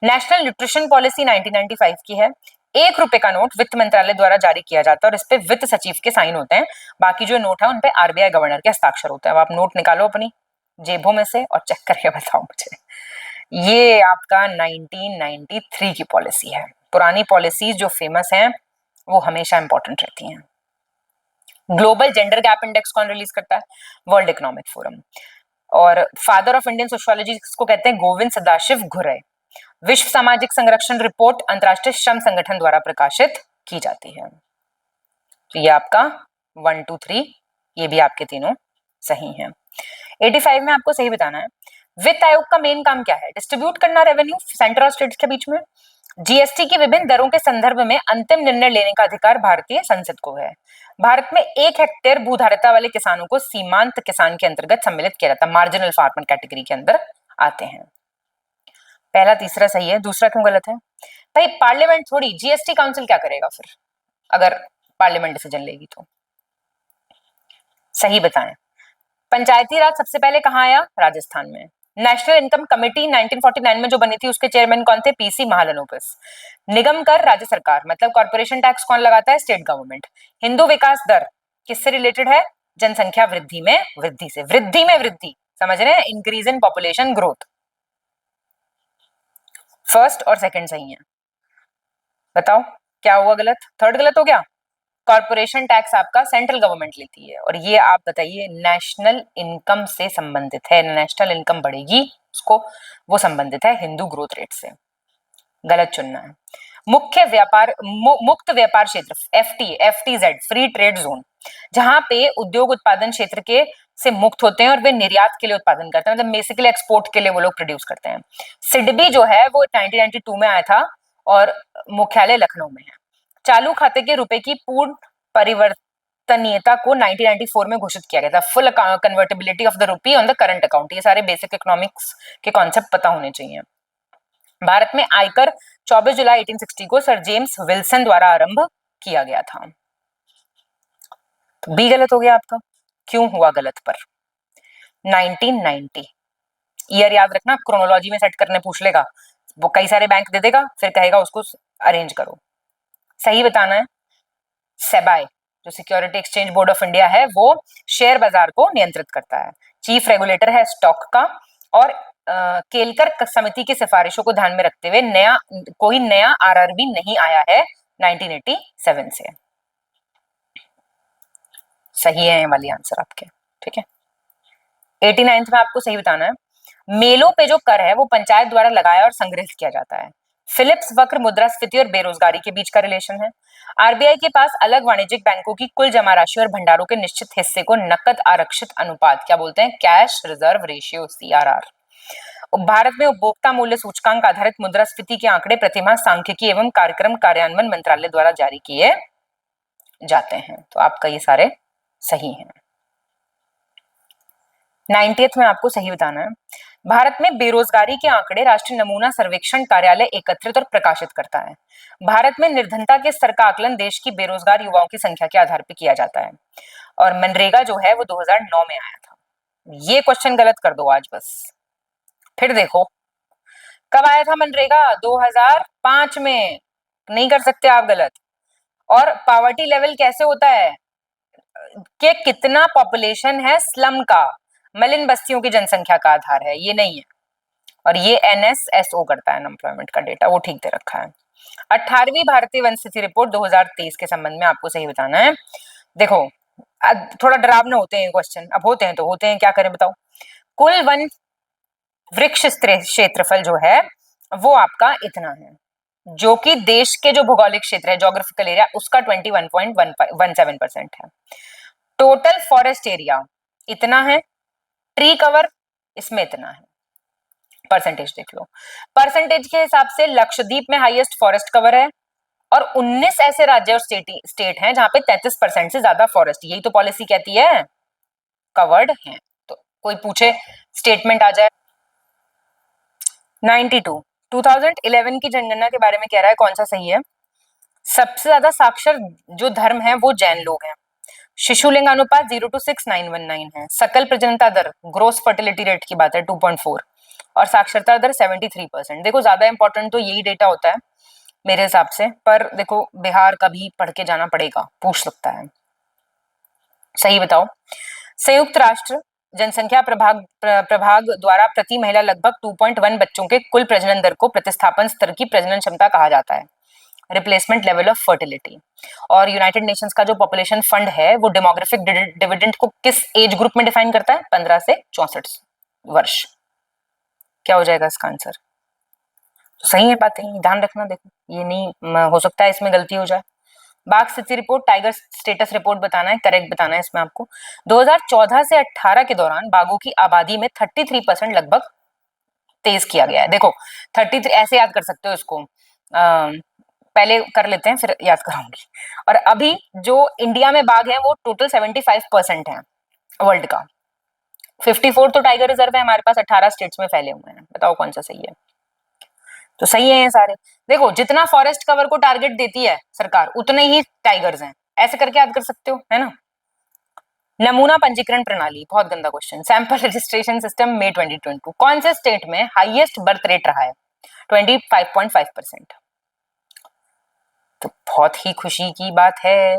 नेशनल न्यूट्रिशन पॉलिसी 1995 की है। 1 रुपए का नोट वित्त मंत्रालय द्वारा जारी किया जाता है और इस पे वित्त सचिव के साइन होते हैं। बाकी जो नोट है उन पे आरबीआई गवर्नर के हस्ताक्षर होते हैं। अब आप नोट निकालो अपनी जेबों में से और चेक करके बताओ मुझे। ये आपका 1993 की पॉलिसी है। पुरानी पॉलिसीज जो फेमस हैं वो हमेशा इंपॉर्टेंट रहती हैं। ग्लोबल जेंडर गैप इंडेक्स कौन रिलीज करता है? World economic forum. और फादर ऑफ इंडियन सोशियोलॉजी को कहते हैं गोविंद सदाशिव घुरे। विश्व सामाजिक संरक्षण रिपोर्ट अंतर्राष्ट्रीय श्रम संगठन द्वारा प्रकाशित की जाती है। तो ये आपका 1 2 3 ये भी आपके तीनों सही हैं। 85 में आपको सही बताना है। वित्त आयोग का मेन काम क्या है? डिस्ट्रीब्यूट करना रेवेन्यू सेंटर और स्टेट्स के बीच में। जीएसटी की विभिन्न दरों के संदर्भ में अंतिम निर्णय लेने का अधिकार भारतीय संसद को है। भारत में 1 हेक्टेयर भूधारिता वाले किसानों को सीमांत किसान के अंतर्गत सम्मिलित किया जाता है, मार्जिनल फार्मर कैटेगरी के अंदर आते हैं। पहला तीसरा सही है, दूसरा क्यों गलत है? भाई पार्लियामेंट थोड़ी, जीएसटी काउंसिल क्या करेगा फिर अगर पार्लियामेंट डिसीजन लेगी तो? सही बताएं। पंचायती राज सबसे पहले कहाँ आया? राजस्थान में। नेशनल इनकम कमेटी 1949 में जो बनी थी उसके चेयरमैन कौन थे? पीसी महालनोबिस। निगम कर राज्य सरकार, मतलब कॉर्पोरेशन टैक्स कौन लगाता है? State government. हिंदू विकास दर किससे रिलेटेड है? जनसंख्या वृद्धि में वृद्धि से। वृद्धि में वृद्धि समझ रहे हैं? Increase in population growth. First और सेकंड सही है। बताओ क्या हुआ गलत? थर्ड गलत हो गया। कॉर्पोरेशन टैक्स आपका सेंट्रल गवर्नमेंट लेती है और ये आप बताइए नेशनल इनकम से संबंधित है। नेशनल इनकम बढ़ेगी उसको, वो संबंधित है हिंदू ग्रोथ रेट से। गलत चुनना है। मुख्य व्यापार मुक्त व्यापार क्षेत्र एफटीजेड फ्री ट्रेड जोन, जहां पे उद्योग उत्पादन क्षेत्र के से मुक्त होते हैं और वे निर्यात के लिए उत्पादन करते हैं, मतलब बेसिकली एक्सपोर्ट के लिए वो लोग प्रोड्यूस करते हैं। सिडबी जो है वो 1992 में आया था और मुख्यालय लखनऊ में है। चालू खाते के रुपए की पूर्ण परिवर्तनीयता को 1994 में घोषित किया गया था। Full convertibility of the rupee on the current account. ये सारे बेसिक इकोनॉमिक्स के कॉन्सेप्ट पता होने चाहिए। भारत में आयकर 24 जुलाई 1860 को सर जेम्स विल्सन द्वारा आरंभ किया गया था। तो बी गलत हो गया आपका। क्यों हुआ गलत? पर 1990 ईयर याद रखना, क्रोनोलॉजी में सेट करने पूछ लेगा, वो कई सारे बैंक दे देगा फिर कहेगा उसको अरेंज करो। सही बताना है। सेबाई जो security exchange board of India है वो शेयर बाजार को नियंत्रित करता है। चीफ रेगुलेटर है स्टॉक का। और केलकर समिति की सिफारिशों को ध्यान में रखते हुए कोई नया आरआरबी नहीं आया है 1987 से। सही है ये वाली आंसर आपके। ठीक है। 89 में आपको सही बताना है। मेलों पे जो कर है वो पंचायत द्वारा लगाया और संग्रहित किया जाता है। फिलिप्स वक्र मुद्रास्फीति और बेरोजगारी के बीच का रिलेशन है। आरबीआई के पास अलग वाणिज्यिक बैंकों की कुल जमा राशि और भंडारों के निश्चित हिस्से को नकद आरक्षित अनुपात क्या बोलते हैं? Cash reserve ratio, CRR. Bharat में उपभोक्ता मूल्य सूचकांक आधारित मुद्रास्फीति के आंकड़े प्रतिमाह सांख्यिकी एवं कार्यक्रम कार्यान्वयन मंत्रालय द्वारा जारी किए जाते हैं। तो आपका ये सारे सही हैं। 90th में आपको सही बताना है। भारत में बेरोजगारी के आंकड़े राष्ट्रीय नमूना सर्वेक्षण कार्यालय एकत्रित और प्रकाशित करता है। भारत में निर्धनता के स्तर का आकलन देश की बेरोजगार युवाओं की संख्या के आधार पर किया जाता है और मनरेगा जो है वो 2009 में आया था। ये क्वेश्चन गलत कर दो आज बस, फिर देखो। कब आया था मनरेगा? 2005 में। नहीं कर सकते आप गलत। और पॉवर्टी लेवल कैसे होता है कि कितना पॉपुलेशन है स्लम का, मलिन बस्तियों की जनसंख्या का आधार है, ये नहीं है। और ये एनएसएसओ करता है अनएम्प्लॉयमेंट का डेटा, वो ठीक दे रखा है। 18वीं भारतीय वन स्थिति रिपोर्ट 2023 के संबंध में आपको सही बताना है। देखो थोड़ा डरावना होते हैं क्वेश्चन, अब होते हैं तो होते हैं, क्या करें बताओ। कुल वन वृक्ष क्षेत्रफल जो है वो आपका इतना है, जो कि देश के जो भौगोलिक क्षेत्र है जोग्राफिकल एरिया उसका 21.17% है। टोटल फॉरेस्ट एरिया इतना है, ट्री कवर इसमें इतना है। परसेंटेज देख लो। परसेंटेज के हिसाब से लक्षद्वीप में हाईएस्ट फॉरेस्ट कवर है और 19 ऐसे राज्य और स्टेट हैं जहां पे 33% से ज्यादा फॉरेस्ट, यही तो पॉलिसी कहती है, कवर्ड है। तो कोई पूछे स्टेटमेंट आ जाए। 92 2011 की जनगणना के बारे में कह रहा है, कौन सा सही है? सबसे ज्यादा साक्षर जो धर्म है वो जैन लोग हैं। शिशु लिंग अनुपात 0 to 6 919 है। सकल प्रजननता दर ग्रोस फर्टिलिटी रेट की बात है 2.4 और साक्षरता दर 73%। देखो ज्यादा इंपॉर्टेंट तो यही डेटा होता है मेरे हिसाब से, पर देखो बिहार का भी पढ़ के जाना पड़ेगा, पूछ सकता है। सही बताओ। संयुक्त राष्ट्र जनसंख्या प्रभाग द्वारा प्रति महिला लगभग 2.1 बच्चों के कुल प्रजनन दर को प्रतिस्थापन स्तर की प्रजनन क्षमता कहा जाता है, रिप्लेसमेंट लेवल ऑफ फर्टिलिटी। और यूनाइटेड नेशंस का जो पॉपुलेशन फंड है वो डेमोग्राफिक डिविडेंड को किस एज ग्रुप में डिफाइन करता है? 15 से 64 वर्ष। क्या हो जाएगा इसका आंसर? सही है बातें, ध्यान रखना। देखो ये नहीं हो सकता है इसमें गलती हो जाए। बाघ स्थिति रिपोर्ट, टाइगर स्टेटस रिपोर्ट बताना है, करेक्ट बताना है इसमें आपको। 2014 से 18 के दौरान बाघों की आबादी में 33% लगभग तेज किया गया है। देखो 33 ऐसे याद कर सकते हो इसको, पहले कर लेते हैं फिर याद कराऊंगी। और अभी जो इंडिया में बाघ है वो टोटल 75% है वर्ल्ड का। 54 तो टाइगर रिजर्व है हमारे पास, 18 स्टेट्स में फैले हुए हैं। बताओ कौन सा सही है? तो सही है ये सारे। देखो जितना फॉरेस्ट कवर को टारगेट देती है सरकार उतने ही टाइगर्स हैं, ऐसे करके याद कर सकते हो, है ना। नमूना पंजीकरण प्रणाली, बहुत गंदा क्वेश्चन। सैंपल रजिस्ट्रेशन सिस्टम में 2022 कौन से स्टेट में हाईएस्ट बर्थ रेट रहा है? 25.5%। तो बहुत ही खुशी की बात है।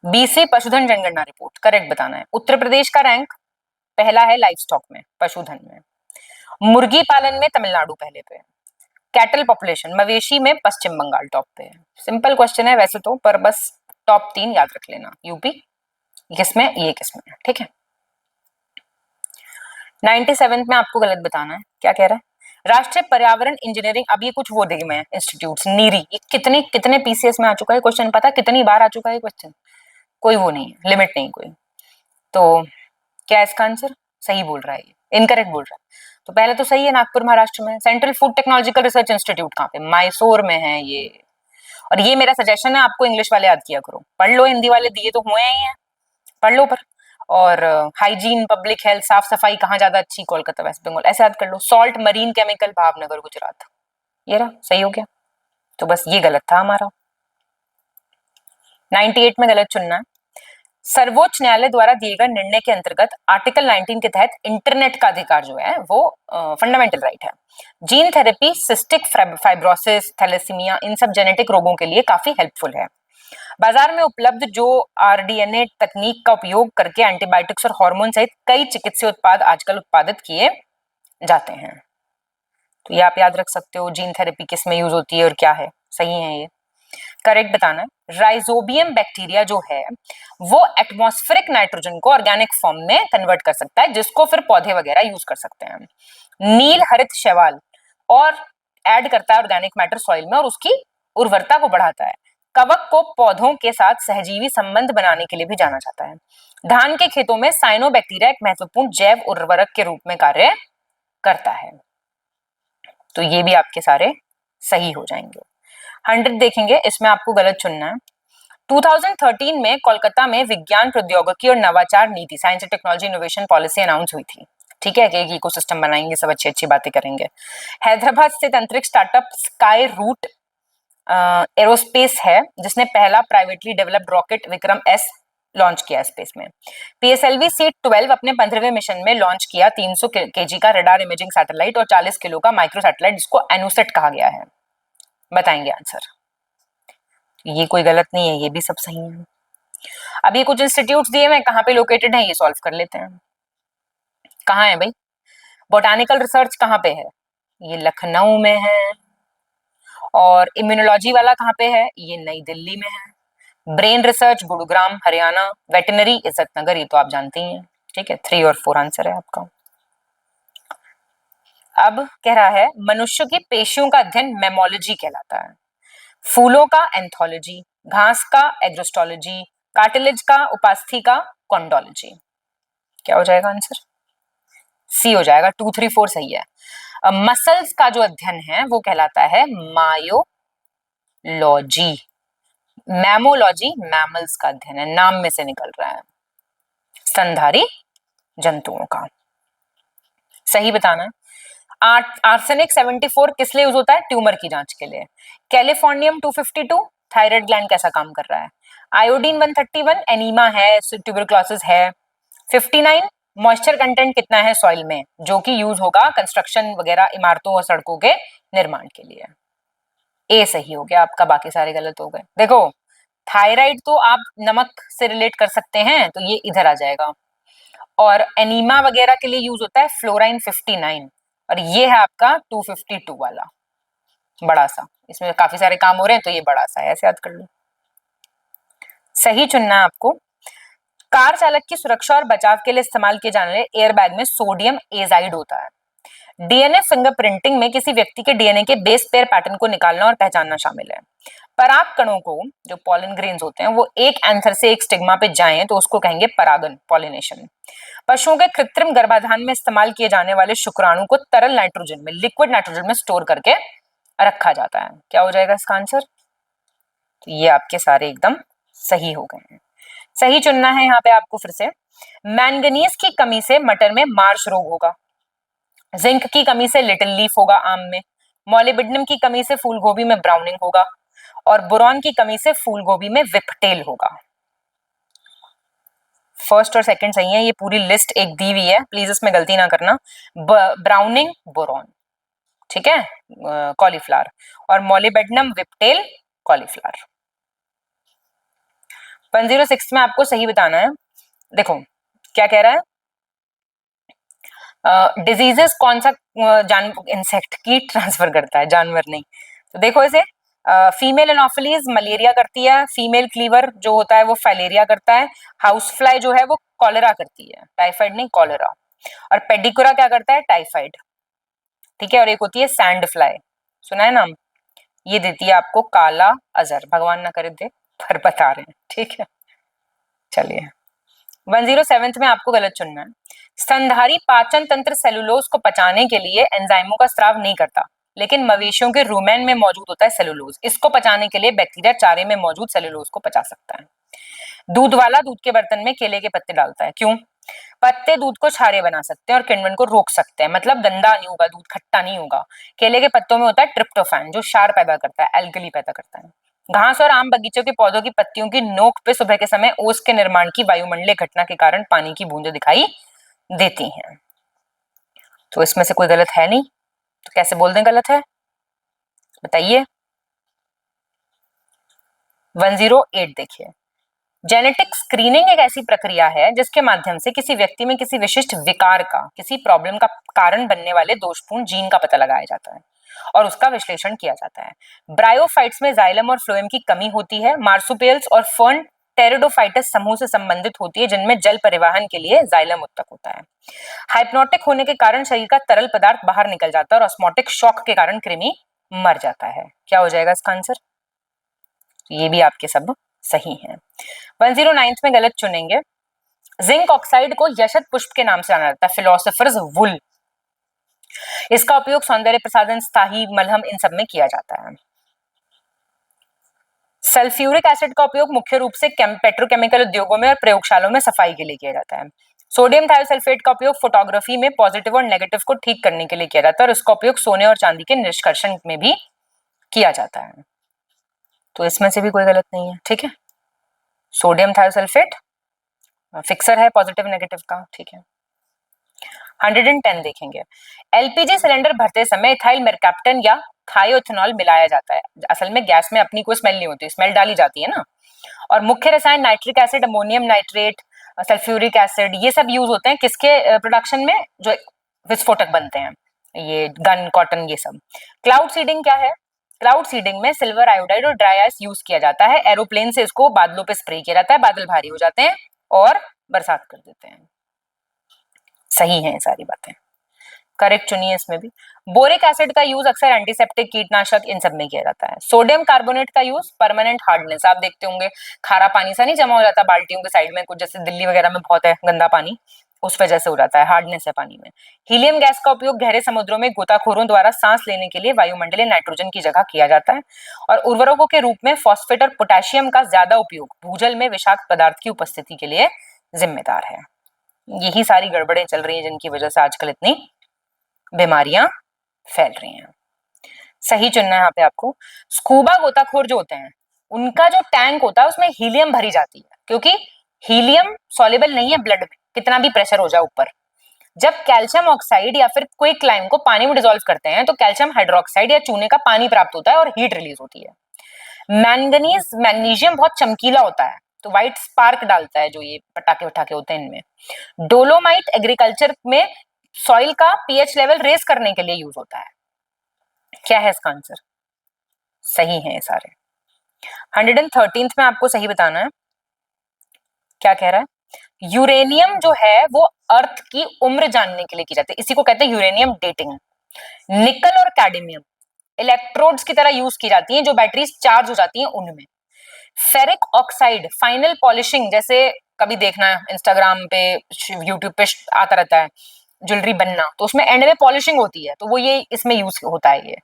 बीसी पशुधन जनगणना रिपोर्ट, करेक्ट बताना है। उत्तर प्रदेश का रैंक पहला है लाइफ स्टॉक में, पशुधन में। मुर्गी पालन में तमिलनाडु पहले पे है। कैटल पॉपुलेशन, मवेशी में पश्चिम बंगाल टॉप पे है। सिंपल क्वेश्चन है वैसे तो, पर बस टॉप 3 याद रख लेना। यूपी किसमें, ये किसमें है, ठीक है। 97 में आपको गलत बताना है। क्या कह रहा है? राष्ट्रीय पर्यावरण इंजीनियरिंग, अब ये कुछ वो देगी मैं इंस्टीट्यूट नीरी, ये कितने कितने पीसीएस में आ चुका है क्वेश्चन, पता कितनी बार आ चुका है क्वेश्चन? कोई वो नहीं है, लिमिट नहीं कोई। तो क्या इसका आंसर? सही बोल रहा है ये, इनकरेक्ट बोल रहा है। तो पहले तो सही है, नागपुर महाराष्ट्र में। Central food technological research institute कहाँ पे? मैसूर में है ये। और ये मेरा सजेशन है, आपको इंग्लिश वाले याद किया करो, पढ़ लो, हिंदी वाले दिए तो हुए ही हैं, पढ़ लो। पर और हाइजीन, पब्लिक हेल्थ, साफ सफाई कहाँ ज्यादा अच्छी? कोलकाता, वेस्ट बंगाल, ऐसे याद कर लो। Salt marine chemical, Bhavnagar, Gujarat. ये रहा, सही हो गया। तो बस ये गलत था हमारा, 98 में गलत चुनना है। सर्वोच्च न्यायालय द्वारा दिए गए निर्णय के अंतर्गत आर्टिकल 19 के तहत इंटरनेट का अधिकार जो है वो फंडामेंटल राइट है। Gene therapy cystic fibrosis, thalassemia, इन सब जेनेटिक रोगों के लिए काफी हेल्पफुल है। बाजार में उपलब्ध जो आरडीएनए तकनीक का उपयोग करके एंटीबायोटिक्स और हार्मोन सहित कई चिकित्सीय उत्पाद आजकल उत्पादित किए जाते हैं। तो ये आप याद रख सकते हो, जीन थेरेपी किस में यूज होती है और क्या है। सही है ये, करेक्ट बताना है। राइजोबियम बैक्टीरिया जो है वो एटमॉस्फेरिक नाइट्रोजन को ऑर्गेनिक फॉर्म में कन्वर्ट कर सकता है, जिसको फिर पौधे वगैरह यूज कर सकते हैं। नील हरित शैवाल और ऐड करता है ऑर्गेनिक मैटर सॉइल में और उसकी उर्वरता को बढ़ाता है। कवक को पौधों के साथ सहजीवी संबंध बनाने के लिए भी जाना जाता है। धान के खेतों में साइनोबैक्टीरिया एक महत्वपूर्ण जैव उर्वरक के रूप में कार्य करता है। तो ये भी आपके सारे सही हो जाएंगे। 100 देखेंगे, इसमें आपको गलत चुनना है। 2013 में कोलकाता में विज्ञान प्रौद्योगिकी और नवाचार नीति, science and technology innovation policy announce हुई थी। ठीक है, कि एक इकोसिस्टम बनाएंगे, सब अच्छी अच्छी बातें करेंगे। हैदराबाद स्थित अंतरिक्ष स्टार्टअप स्काई रूट एरोस्पेस है जिसने पहला privately developed rocket Vikram S launch किया स्पेस में। पीएसएलवी C-12 अपने 15वें मिशन में लॉन्च किया 300 केजी का रडार इमेजिंग सैटेलाइट और 40 किलो का माइक्रो सैटेलाइट, जिसको एनुसेट कहा गया है। बताएंगे आंसर। ये कोई गलत नहीं है, ये भी सब सही है। अब ये कुछ इंस्टीट्यूट्स दिए हुए, कहाँ पे लोकेटेड है ये सॉल्व कर लेते हैं। कहाँ है भाई? बोटानिकल रिसर्च कहाँ पे है? ये लखनऊ में है। और इम्यूनोलॉजी वाला कहाँ पे है? ये नई दिल्ली में है। Brain research Gurugram Haryana. Veterinary Izzatnagar, ये तो आप जानते ही हैं। ठीक है, 3 और 4 आंसर है आपका। अब कह रहा है मनुष्य की पेशियों का अध्ययन मेमोलॉजी कहलाता है। फूलों का एंथोलॉजी, घास का एग्रोस्टोलॉजी, कार्टिलेज का उपास्थि का कॉन्डोलॉजी। क्या हो जाएगा आंसर? सी हो जाएगा, 2, 3, 4 सही है। मसल्स का जो अध्ययन है वो कहलाता है मायोलॉजी। मैमोलॉजी मैमल्स का अध्ययन है, नाम में से निकल रहा है, स्तनधारी जंतुओं का। सही बताना है। आर्सेनिक 74 किस लिए यूज होता है? ट्यूमर की जांच के लिए। कैलिफोर्नियम 252 थायराइड ग्लैंड कैसा काम कर रहा है? आयोडीन 131 एनीमा है, ट्यूबरक्लोसिस है। 59 मॉइस्चर कंटेंट कितना है सॉइल में, जो कि यूज होगा कंस्ट्रक्शन वगैरह, इमारतों और सड़कों के निर्माण के लिए। ए सही हो गया आपका, बाकी सारे गलत हो गए। देखो थायराइड तो आप नमक से रिलेट कर सकते हैं, तो ये इधर आ जाएगा। और एनीमा वगैरह के लिए यूज होता है फ्लोराइन 59, और ये है आपका 252 वाला बड़ा सा। इसमें काफी सारे काम हो रहे हैं तो ये बड़ा सा है, ऐसे याद कर लो। सही चुनना है आपको। कार चालक की सुरक्षा और बचाव के लिए इस्तेमाल किए जाने वाले एयरबैग में सोडियम एजाइड होता है। डीएनए फिंगरप्रिंटिंग में किसी व्यक्ति के डीएनए के बेस पेयर पैटर्न को निकालना और पहचानना शामिल है। पराग कणों को, जो पॉलन ग्रेन्स होते हैं, वो एक एंथर से एक स्टिग्मा पे जाएं तो उसको कहेंगे परागन, पॉलिनेशन। पशुओं के कृत्रिम गर्भाधान में इस्तेमाल किए जाने वाले शुक्राणु को तरल नाइट्रोजन में, लिक्विड नाइट्रोजन में स्टोर करके रखा जाता है। क्या हो जाएगा इसका आंसर? तो ये आपके सारे एकदम सही हो गए हैं। सही चुनना है यहाँ पे आपको फिर से। मैंगनीज की कमी से मटर में मार्श रोग होगा, जिंक की कमी से लिटिल लीफ होगा आम में, मोलिब्डेनम की कमी से फूलगोभी में ब्राउनिंग होगा, और बोरॉन की कमी से फूलगोभी में विपटेल होगा। फर्स्ट और सेकंड सही है, ये पूरी लिस्ट एक दी हुई है, प्लीज इसमें गलती ना करना। ब्राउनिंग बोरॉन, ठीक है, कॉलीफ्लावर, और मोलिब्डेनम विपटेल कॉलीफ्लावर। 106 में आपको सही बताना है। देखो क्या कह रहा है, डिजीजेस कौन सा इंसेक्ट की ट्रांसफर करता है, जानवर नहीं। तो देखो इसे, फीमेल एनोफिलीज मलेरिया करती है, फीमेल क्लीवर जो होता है वो फाइलेरिया करता है, हाउस फ्लाई जो है वो कॉलेरा करती है, टाइफाइड नहीं कॉलेरा, और पेडिकुरा क्या करता है, टाइफाइड, ठीक है। और एक होती है सैंड फ्लाई, सुना है नाम, ये देती है आपको काला अजर, भगवान ना करे दे, पर बता रहे हैं, ठीक है। चलिए 107 में आपको गलत चुनना है। स्तनधारी पाचन तंत्र सेलुलोज को पचाने के लिए एंजाइमों का स्राव नहीं करता, लेकिन मवेशियों के रुमेन में मौजूद होता है सेलुलोज। इसको पचाने के लिए बैक्टीरिया चारे में मौजूद सेलुलोज को पचा सकता है। दूध वाला दूध के बर्तन में केले के पत्ते डालता है, क्यों? पत्ते दूध को क्षारीय बना सकते हैं और किण्वन को रोक सकते हैं, मतलब गंदा नहीं होगा दूध, खट्टा नहीं होगा। केले के पत्तों में होता है ट्रिप्टोफैन जो क्षार पैदा करता है, एल्कली पैदा करता है। घास और आम बगीचों के पौधों की पत्तियों की नोक पे सुबह के समय ओस के निर्माण की वायुमंडलीय घटना के कारण पानी की बूंदें दिखाई देती हैं। तो इसमें से कोई गलत है नहीं, तो कैसे बोल दें गलत है, बताइए। 108 देखिए, जेनेटिक स्क्रीनिंग एक ऐसी प्रक्रिया है जिसके माध्यम से किसी व्यक्ति में किसी विशिष्ट विकार का, किसी प्रॉब्लम का कारण बनने वाले दोषपूर्ण जीन का पता लगाया जाता है और उसका विश्लेषण किया जाता है। ब्रायोफाइट्स में जाइलम और फ्लोएम की कमी होती है। मार्सुपियल्स और फर्न टेरिडोफाइटस समूह से संबंधित होती है जिनमें जल परिवहन के लिए जाइलम उत्तक होता है। हाइप्नोटिक होने के कारण शरीर का तरल पदार्थ बाहर निकल जाता है और ऑस्मोटिक शॉक के कारण कृमि मर जाता है। क्या हो जाएगा इसका आंसर? ये भी आपके सब सही हैं। 109 में गलत चुनेंगे। जिंक ऑक्साइड को यशत पुष्प के नाम से जाना जाता है, फिलोसोफर्स वुल। इसका उपयोग सौंदर्य प्रसाधन, स्थायी मलहम, इन सब में किया जाता है। सल्फ्यूरिक एसिड का उपयोग मुख्य रूप से पेट्रोकेमिकल उद्योगों में और प्रयोगशालाओं में सफाई के लिए किया जाता है। सोडियम थायोसल्फेट का उपयोग फोटोग्राफी में पॉजिटिव और नेगेटिव को ठीक करने के लिए किया जाता है और इसका उपयोग सोने और चांदी के निष्कर्षण में भी किया जाता है। तो इसमें से भी कोई गलत नहीं है, ठीक है। सोडियम थायोसल्फेट फिक्सर है पॉजिटिव नेगेटिव का, ठीक है। 110 देखेंगे। एलपीजी सिलेंडर भरते समय इथाइल मेरकैप्टन या थायोइथेनॉल मिलाया जाता है। असल में गैस में अपनी कोई स्मेल नहीं होती, स्मेल डाली जाती है ना। और मुख्य रसायन nitric acid, ammonium nitrate, sulphuric acid, ये सब यूज होते हैं किसके प्रोडक्शन में, जो विस्फोटक बनते हैं, ये गन, कॉटन, ये सब। क्लाउड सीडिंग क्या है? क्लाउड सीडिंग में सिल्वर आयोडाइड और ड्राई आइस यूज किया जाता है। एरोप्लेन से इसको बादलों पे स्प्रे किया जाता है, बादल भारी हो जाते हैं और बरसात कर देते हैं। सही है सारी बातें, करेक्ट चुनिए इसमें भी। बोरिक एसिड का यूज अक्सर एंटीसेप्टिक, कीटनाशक, इन सब में किया जाता है। सोडियम कार्बोनेट का यूज परमानेंट हार्डनेस, आप देखते होंगे खारा पानी सा नहीं जमा हो जाता बाल्टियों के साइड में, कुछ जैसे दिल्ली वगैरह में बहुत है गंदा पानी, उस वजह से हो जाता है, हार्डनेस है पानी में। हीलियम गैस का उपयोग गहरे समुद्रों में गोताखोरों द्वारा सांस लेने के लिए वायुमंडलीय नाइट्रोजन की जगह किया जाता है। और उर्वरकों के रूप में फॉस्फेट और पोटेशियम का ज्यादा उपयोग भूजल में विषाक्त पदार्थ की उपस्थिति के लिए जिम्मेदार है। यही सारी गड़बड़ें चल रही हैं जिनकी वजह से आजकल इतनी बीमारियां फैल रही हैं। सही चुनना है यहाँ पे आपको। स्कूबा गोताखोर जो होते हैं उनका जो टैंक होता है उसमें हीलियम भरी जाती है, क्योंकि हीलियम सॉल्युबल नहीं है ब्लड में, कितना भी प्रेशर हो जाए ऊपर। जब कैल्शियम ऑक्साइड या फिर कोई क्लाइम को पानी में डिसॉल्व करते हैं तो कैल्शियम हाइड्रोक्साइड या चूने का पानी प्राप्त होता है और हीट रिलीज होती है। मैंगनीज, मैग्नीशियम बहुत चमकीला होता है तो व्हाइट स्पार्क डालता है, जो ये पटाखे वटाखे होते हैं इनमें। डोलोमाइट एग्रीकल्चर में सॉइल का पीएच लेवल रेस करने के लिए यूज होता है। क्या है इसका आंसर? सही है सारे। 113 में आपको सही बताना है। क्या कह रहा है? यूरेनियम जो है वो अर्थ की उम्र जानने के लिए की जाती है, इसी को कहते हैं यूरेनियम डेटिंग। निकल और कैडमियम इलेक्ट्रोड्स की तरह यूज की जाती हैं, जो बैटरीज चार्ज हो जाती हैं उनमें। फेरिक ऑक्साइड फाइनल पॉलिशिंग, जैसे कभी देखना है इंस्टाग्राम पे, यूट्यूब पे आता रहता है ज्वेलरी बनना, तो उसमें एंड में पॉलिशिंग होती है, तो वो ये इसमें यूज होता है। ये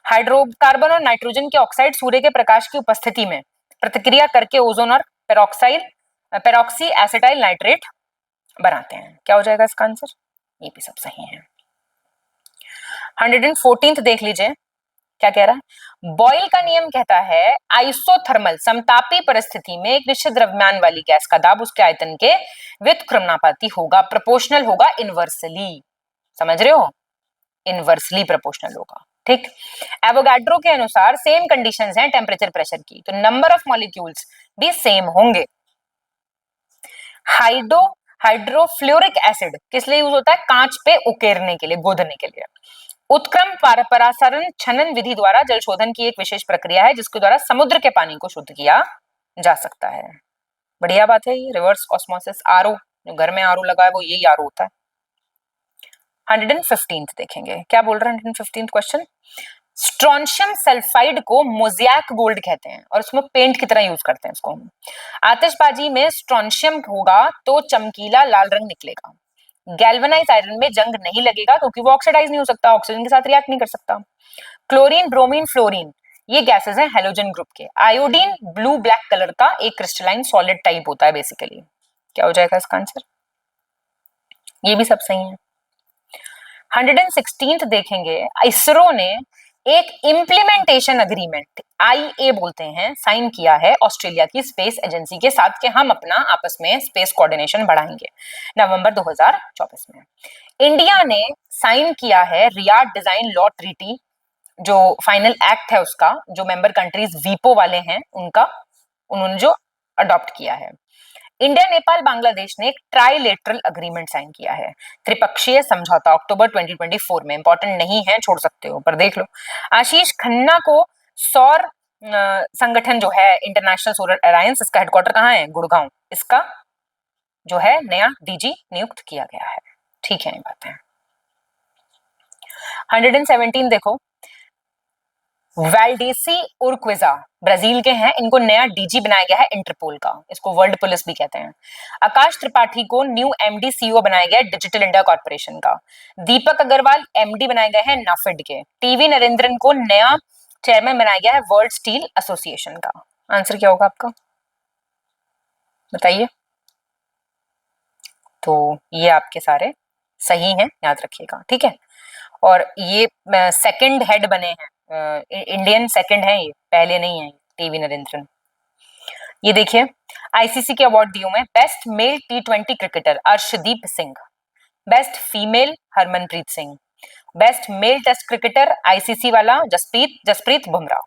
हाइड्रोकार्बन और नाइट्रोजन के ऑक्साइड सूर्य के प्रकाश की उपस्थिति में प्रतिक्रिया करके ओजोन और पेरोक्सी एसिटाइल नाइट्रेट बनाते हैं। क्या हो जाएगा इसका आंसर? ये भी सब सही है। 114th देख लीजिए क्या कह रहा है। बॉयल का नियम कहता है आइसोथर्मल समतापी परिस्थिति में एक निश्चित द्रव्यमान वाली गैस का दाब उसके आयतन के व्युत्क्रमणापाती होगा, प्रोपोर्शनल होगा, इनवर्सली। समझ रहे हो? इनवर्सली प्रोपोर्शनल होगा। ठीक। एवोगाड्रो के अनुसार सेम कंडीशंस हैं टेम्परेचर प्रेशर की, तो नंबर ऑफ मॉलिक्यूल्स भी सेम होंगे। हाइड्रोफ्लोरिक एसिड किस लिए यूज होता है? कांच पे उकेरने के लिए, गोदने के लिए। उत्क्रम परासरण छनन विधि द्वारा जल शोधन की एक विशेष प्रक्रिया है जिसके द्वारा समुद्र के पानी को शुद्ध किया जा सकता है। बढ़िया बात है ये। रिवर्स ऑस्मोसिस, आरओ, जो घर में आरओ लगा है वो यही आरओ होता है। 115th देखेंगे क्या बोल रहा है। 115th क्वेश्चन, स्ट्रोंशियम सल्फाइड को मोज़ैक गोल्ड कहते हैं और उसमें पेंट की तरह यूज करते हैं इसको हम। आतिशबाजी में स्ट्रोंशियम होगा तो चमकीला लाल रंग निकलेगा। गैल्वेनाइज आयरन में जंग नहीं लगेगा क्योंकि वो ऑक्सीडाइज नहीं हो सकता, ऑक्सीजन के साथ रिएक्ट नहीं कर सकता। क्लोरीन, ब्रोमीन, फ्लोरीन ये गैसेस हैं हेलोजन ग्रुप के। आयोडीन ब्लू ब्लैक कलर का एक क्रिस्टलाइन सॉलिड टाइप होता है बेसिकली। क्या हो जाएगा इसका आंसर? ये भी सब सही है। 116th देखेंगे, इसरो ने एक इम्प्लीमेंटेशन अग्रीमेंट IA बोलते हैं साइन किया है ऑस्ट्रेलिया की स्पेस एजेंसी के साथ कि हम अपना आपस में स्पेस कोऑर्डिनेशन बढ़ाएंगे, नवंबर 2024 में। इंडिया ने साइन किया है रियाद डिजाइन लॉ ट्रीटी, जो फाइनल एक्ट है उसका, जो मेंबर कंट्रीज वीपो वाले हैं उनका, उन्होंने जो अडॉप्ट किया है। इंडिया, नेपाल, बांग्लादेश ने एक ट्राइलेटरल अग्रीमेंट साइन किया है, त्रिपक्षीय समझौता, अक्टूबर 2024 में। इंपॉर्टेंट नहीं है, छोड़ सकते हो, पर देख लो। आशीष खन्ना को सौर संगठन जो है इंटरनेशनल सोलर अलायंस, इसका हेडक्वार्टर कहाँ है? गुड़गांव। इसका जो है नया DG नियुक्त किया गया है। ठीक है, ये बात है। 117 देखो, वाल्डेसी उर्क्विजा ब्राजील के हैं, इनको नया DG बनाया गया है इंटरपोल का, इसको वर्ल्ड पुलिस भी कहते हैं। आकाश त्रिपाठी को न्यू MD CEO बनाया गया है डिजिटल इंडिया कॉर्पोरेशन का। दीपक अग्रवाल MD बनाए गए हैं नाफेड के। टीवी नरेंद्रन को नया चेयरमैन बनाया गया है वर्ल्ड स्टील एसोसिएशन का। आंसर क्या होगा आपका? बताइए। तो ये आपके सारे सही हैं, याद रखिएगा। ठीक है, और ये सेकंड हेड बने हैं, इंडियन सेकंड है, ये पहले नहीं है टीवी नरेंद्रन। ये देखिए, ICC के अवार्ड दिए हुए हैं। Best male T20 cricketer Arshdeep Singh, best female Harmanpreet Singh, best male test cricketer ICC वाला जसप्रीत बुमराह।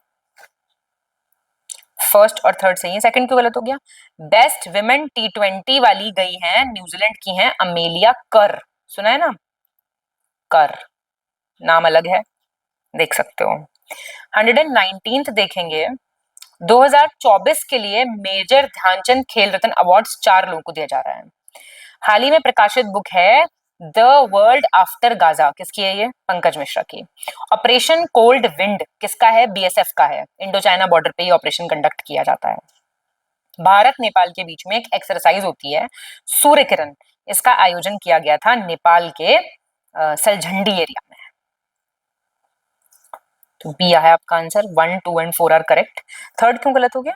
फर्स्ट और थर्ड सही है, सेकंड क्यों गलत हो गया? बेस्ट विमेन T20 वाली गई है, न्यूजीलैंड की है अमेलिया कर। सुना है ना? कर नाम अलग है, देख सकते हो। 119th देखेंगे, 2024 के लिए मेजर ध्यानचंद खेल रत्न अवार्ड्स 4 लोगों को दिया जा रहा है। हाल ही में प्रकाशित बुक है द वर्ल्ड आफ्टर गाजा, किसकी है ये? पंकज मिश्रा की। ऑपरेशन कोल्ड विंड किसका है? BSF का है। इंडो चाइना बॉर्डर पे ये ऑपरेशन कंडक्ट किया जाता है। भारत नेपाल के बीच में एक एक्सरसाइज होती है सूर्य किरण, इसका आयोजन किया गया था नेपाल के सलझंडी एरिया में। तो बी है आपका answer. 1, 2 and 4 are correct. Third क्यों गलत हो गया?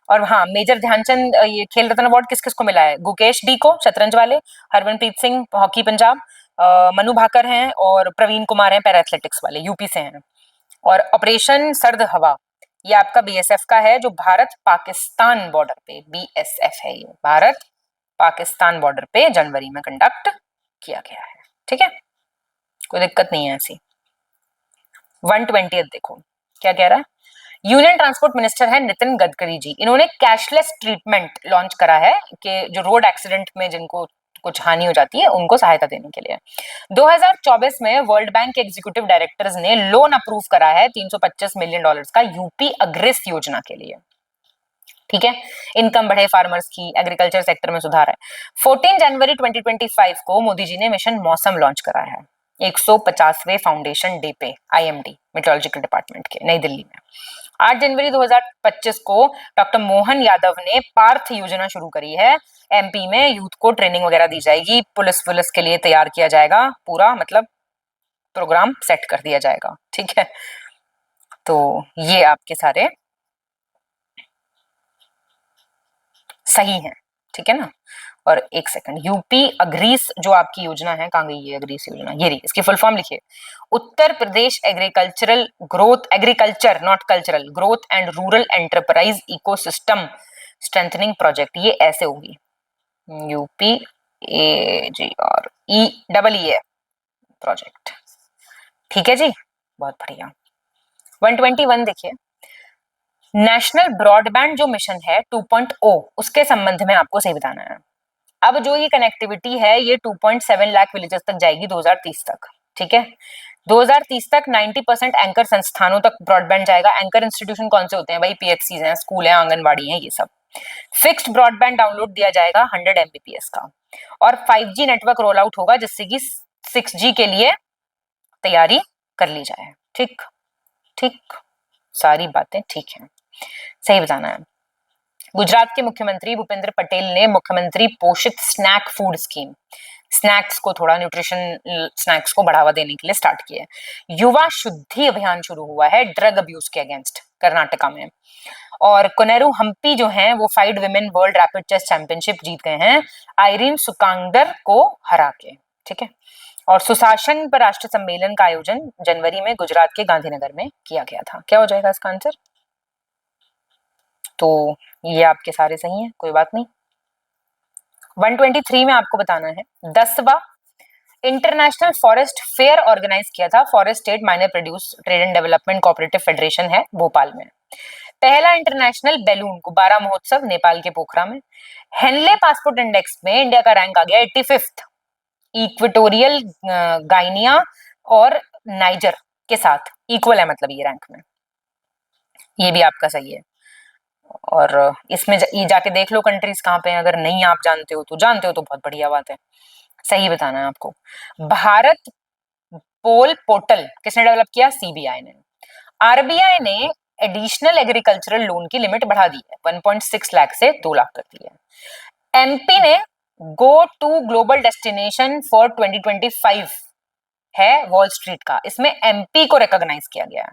और हाँ, मेजर ध्यानचंद ये खेल रत्न अवार्ड किस किस को मिला है? गुकेश डी को शतरंज वाले, हरमनप्रीत सिंह हॉकी पंजाब, मनु भाकर हैं और प्रवीण कुमार हैं पैरा एथलेटिक्स वाले, यूपी से हैं। और ऑपरेशन सर्द हवा ये आपका BSF का है, जो भारत पाकिस्तान बॉर्डर पे, BSF है ये, भारत पाकिस्तान बॉर्डर पे जनवरी में कंडक्ट किया गया है। ठीक है, कोई दिक्कत नहीं है ऐसी। 120th देखो क्या कह रहा है। यूनियन ट्रांसपोर्ट मिनिस्टर है नितिन गडकरी जी, इन्होंने कैशलेस ट्रीटमेंट लॉन्च करा है कि जो रोड एक्सीडेंट में जिनको कुछ हानि हो जाती है उनको सहायता देने के लिए। 2024 में वर्ल्ड बैंक के एग्जीक्यूटिव डायरेक्टर्स ने लोन अप्रूव करा है $325 मिलियन का यूपी अग्रिस योजना के लिए। ठीक है, इनकम बढ़े फार्मर्स की, एग्रीकल्चर सेक्टर में सुधार है। 14 जनवरी 2025 को मोदी जी ने मिशन मौसम लॉन्च करा है। 150वें फाउंडेशन डे पे IMD मेट्रोलॉजिकल डिपार्टमेंट के नई दिल्ली में 8 जनवरी 2025 को डॉक्टर मोहन यादव ने पार्थ योजना शुरू करी है। MP में यूथ को ट्रेनिंग वगैरह दी जाएगी, पुलिस के लिए तैयार किया जाएगा, पूरा मतलब प्रोग्राम सेट कर दिया जाएगा। ठीक है, तो ये आपके सारे सही हैं, ठीक है ना। और एक सेकंड, यूपी अग्रीस जो आपकी योजना है, कहाँ गई ये अग्रीस योजना, ये रही, इसकी फुल फॉर्म लिखिए, Uttar Pradesh agriculture not cultural growth and rural enterprise ecosystem strengthening project. ये ऐसे होगी, UPAGREEE प्रोजेक्ट। ठीक है जी, बहुत बढ़िया। 121 देखिए, नेशनल ब्रॉडबैंड जो मिशन है 2.0, उसके संबंध में आपको सही बताना है। अब जो ये कनेक्टिविटी है ये 2.7 लाख विलेजेस तक जाएगी 2030 तक। ठीक है, 2030 तक 90% एंकर संस्थानों तक ब्रॉडबैंड जाएगा। एंकर इंस्टीट्यूशन कौन से होते हैं भाई? PHCs हैं, स्कूल है, आंगनबाड़ी है, ये सब। फिक्स्ड ब्रॉडबैंड डाउनलोड दिया जाएगा 100 Mbps का, और 5G नेटवर्क रोल आउट होगा जिससे कि 6G के लिए तैयारी कर ली जाए। ठीक ठीक, सारी बातें ठीक हैं, सही बताना है। गुजरात के मुख्यमंत्री भूपेंद्र पटेल ने मुख्यमंत्री पोषित स्नैक फूड स्कीम, स्नैक्स को थोड़ा न्यूट्रिशन स्नैक्स को बढ़ावा देने के लिए स्टार्ट किया है। युवा शुद्धि अभियान शुरू हुआ है ड्रग अब्यूज के अगेंस्ट कर्नाटका में। और कोनेरू हम्पी जो हैं वो 5 women world rapid chess championship जीत गए हैं आइरिन सुकांगडर को हरा के। ठीक है, और सुशासन पर राष्ट्रीय सम्मेलन का आयोजन जनवरी में गुजरात के गांधीनगर में किया गया था। क्या हो जाएगा इसका आंसर? तो ये आपके सारे सही हैं, कोई बात नहीं। 123 में आपको बताना है 10वां इंटरनेशनल फॉरेस्ट फेयर ऑर्गेनाइज किया था forest state minor produce trade and development cooperative federation है भोपाल में। पहला इंटरनेशनल बैलून गुब्बारा महोत्सव नेपाल के पोखरा में। हेनले पासपोर्ट इंडेक्स में इंडिया का रैंक आ गया 85th, इक्वेटोरियल गाइनिया और नाइजर के साथ इक्वल है, मतलब ये रैंक में। ये भी आपका सही है। और इसमें ये जाके देख लो कंट्रीज कहाँ पे हैं, अगर नहीं आप जानते हो तो बहुत बढ़िया बात है, सही बताना है आपको। भारत पोल पोर्टल किसने डेवलप किया? CBI ने। RBI ने एडिशनल एग्रीकल्चरल लोन की लिमिट बढ़ा दी है 1.6 लाख से 2 लाख कर दी है। MP ने go to global destination for 2025 है वॉल स्ट्रीट का, इसमें MP को रिकॉग्नाइज किया गया है।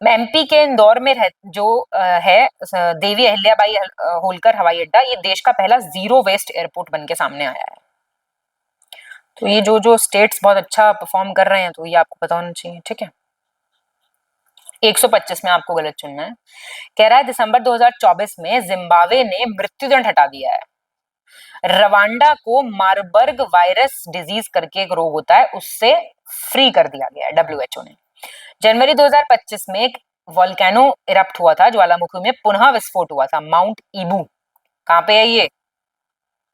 MP के इंदौर में जो है देवी अहिल्याबाई होलकर हवाई अड्डा, ये देश का पहला जीरो वेस्ट एयरपोर्ट बन के सामने आया है। तो ये जो स्टेट्स बहुत अच्छा परफॉर्म कर रहे हैं तो ये आपको पता होना चाहिए। ठीक है, 125 में आपको गलत चुनना है। कह रहा है दिसंबर 2024 में जिम्बाब्वे ने मृत्युदंड हटा दिया है। रवांडा को मारबर्ग वायरस डिजीज करके एक रोग होता है, उससे फ्री कर दिया गया है WHO ने। जनवरी 2025 में एक वोल्केनो इरप्ट हुआ था, ज्वालामुखी में पुनः विस्फोट हुआ था, माउंट ईबू। कहां पे है ये?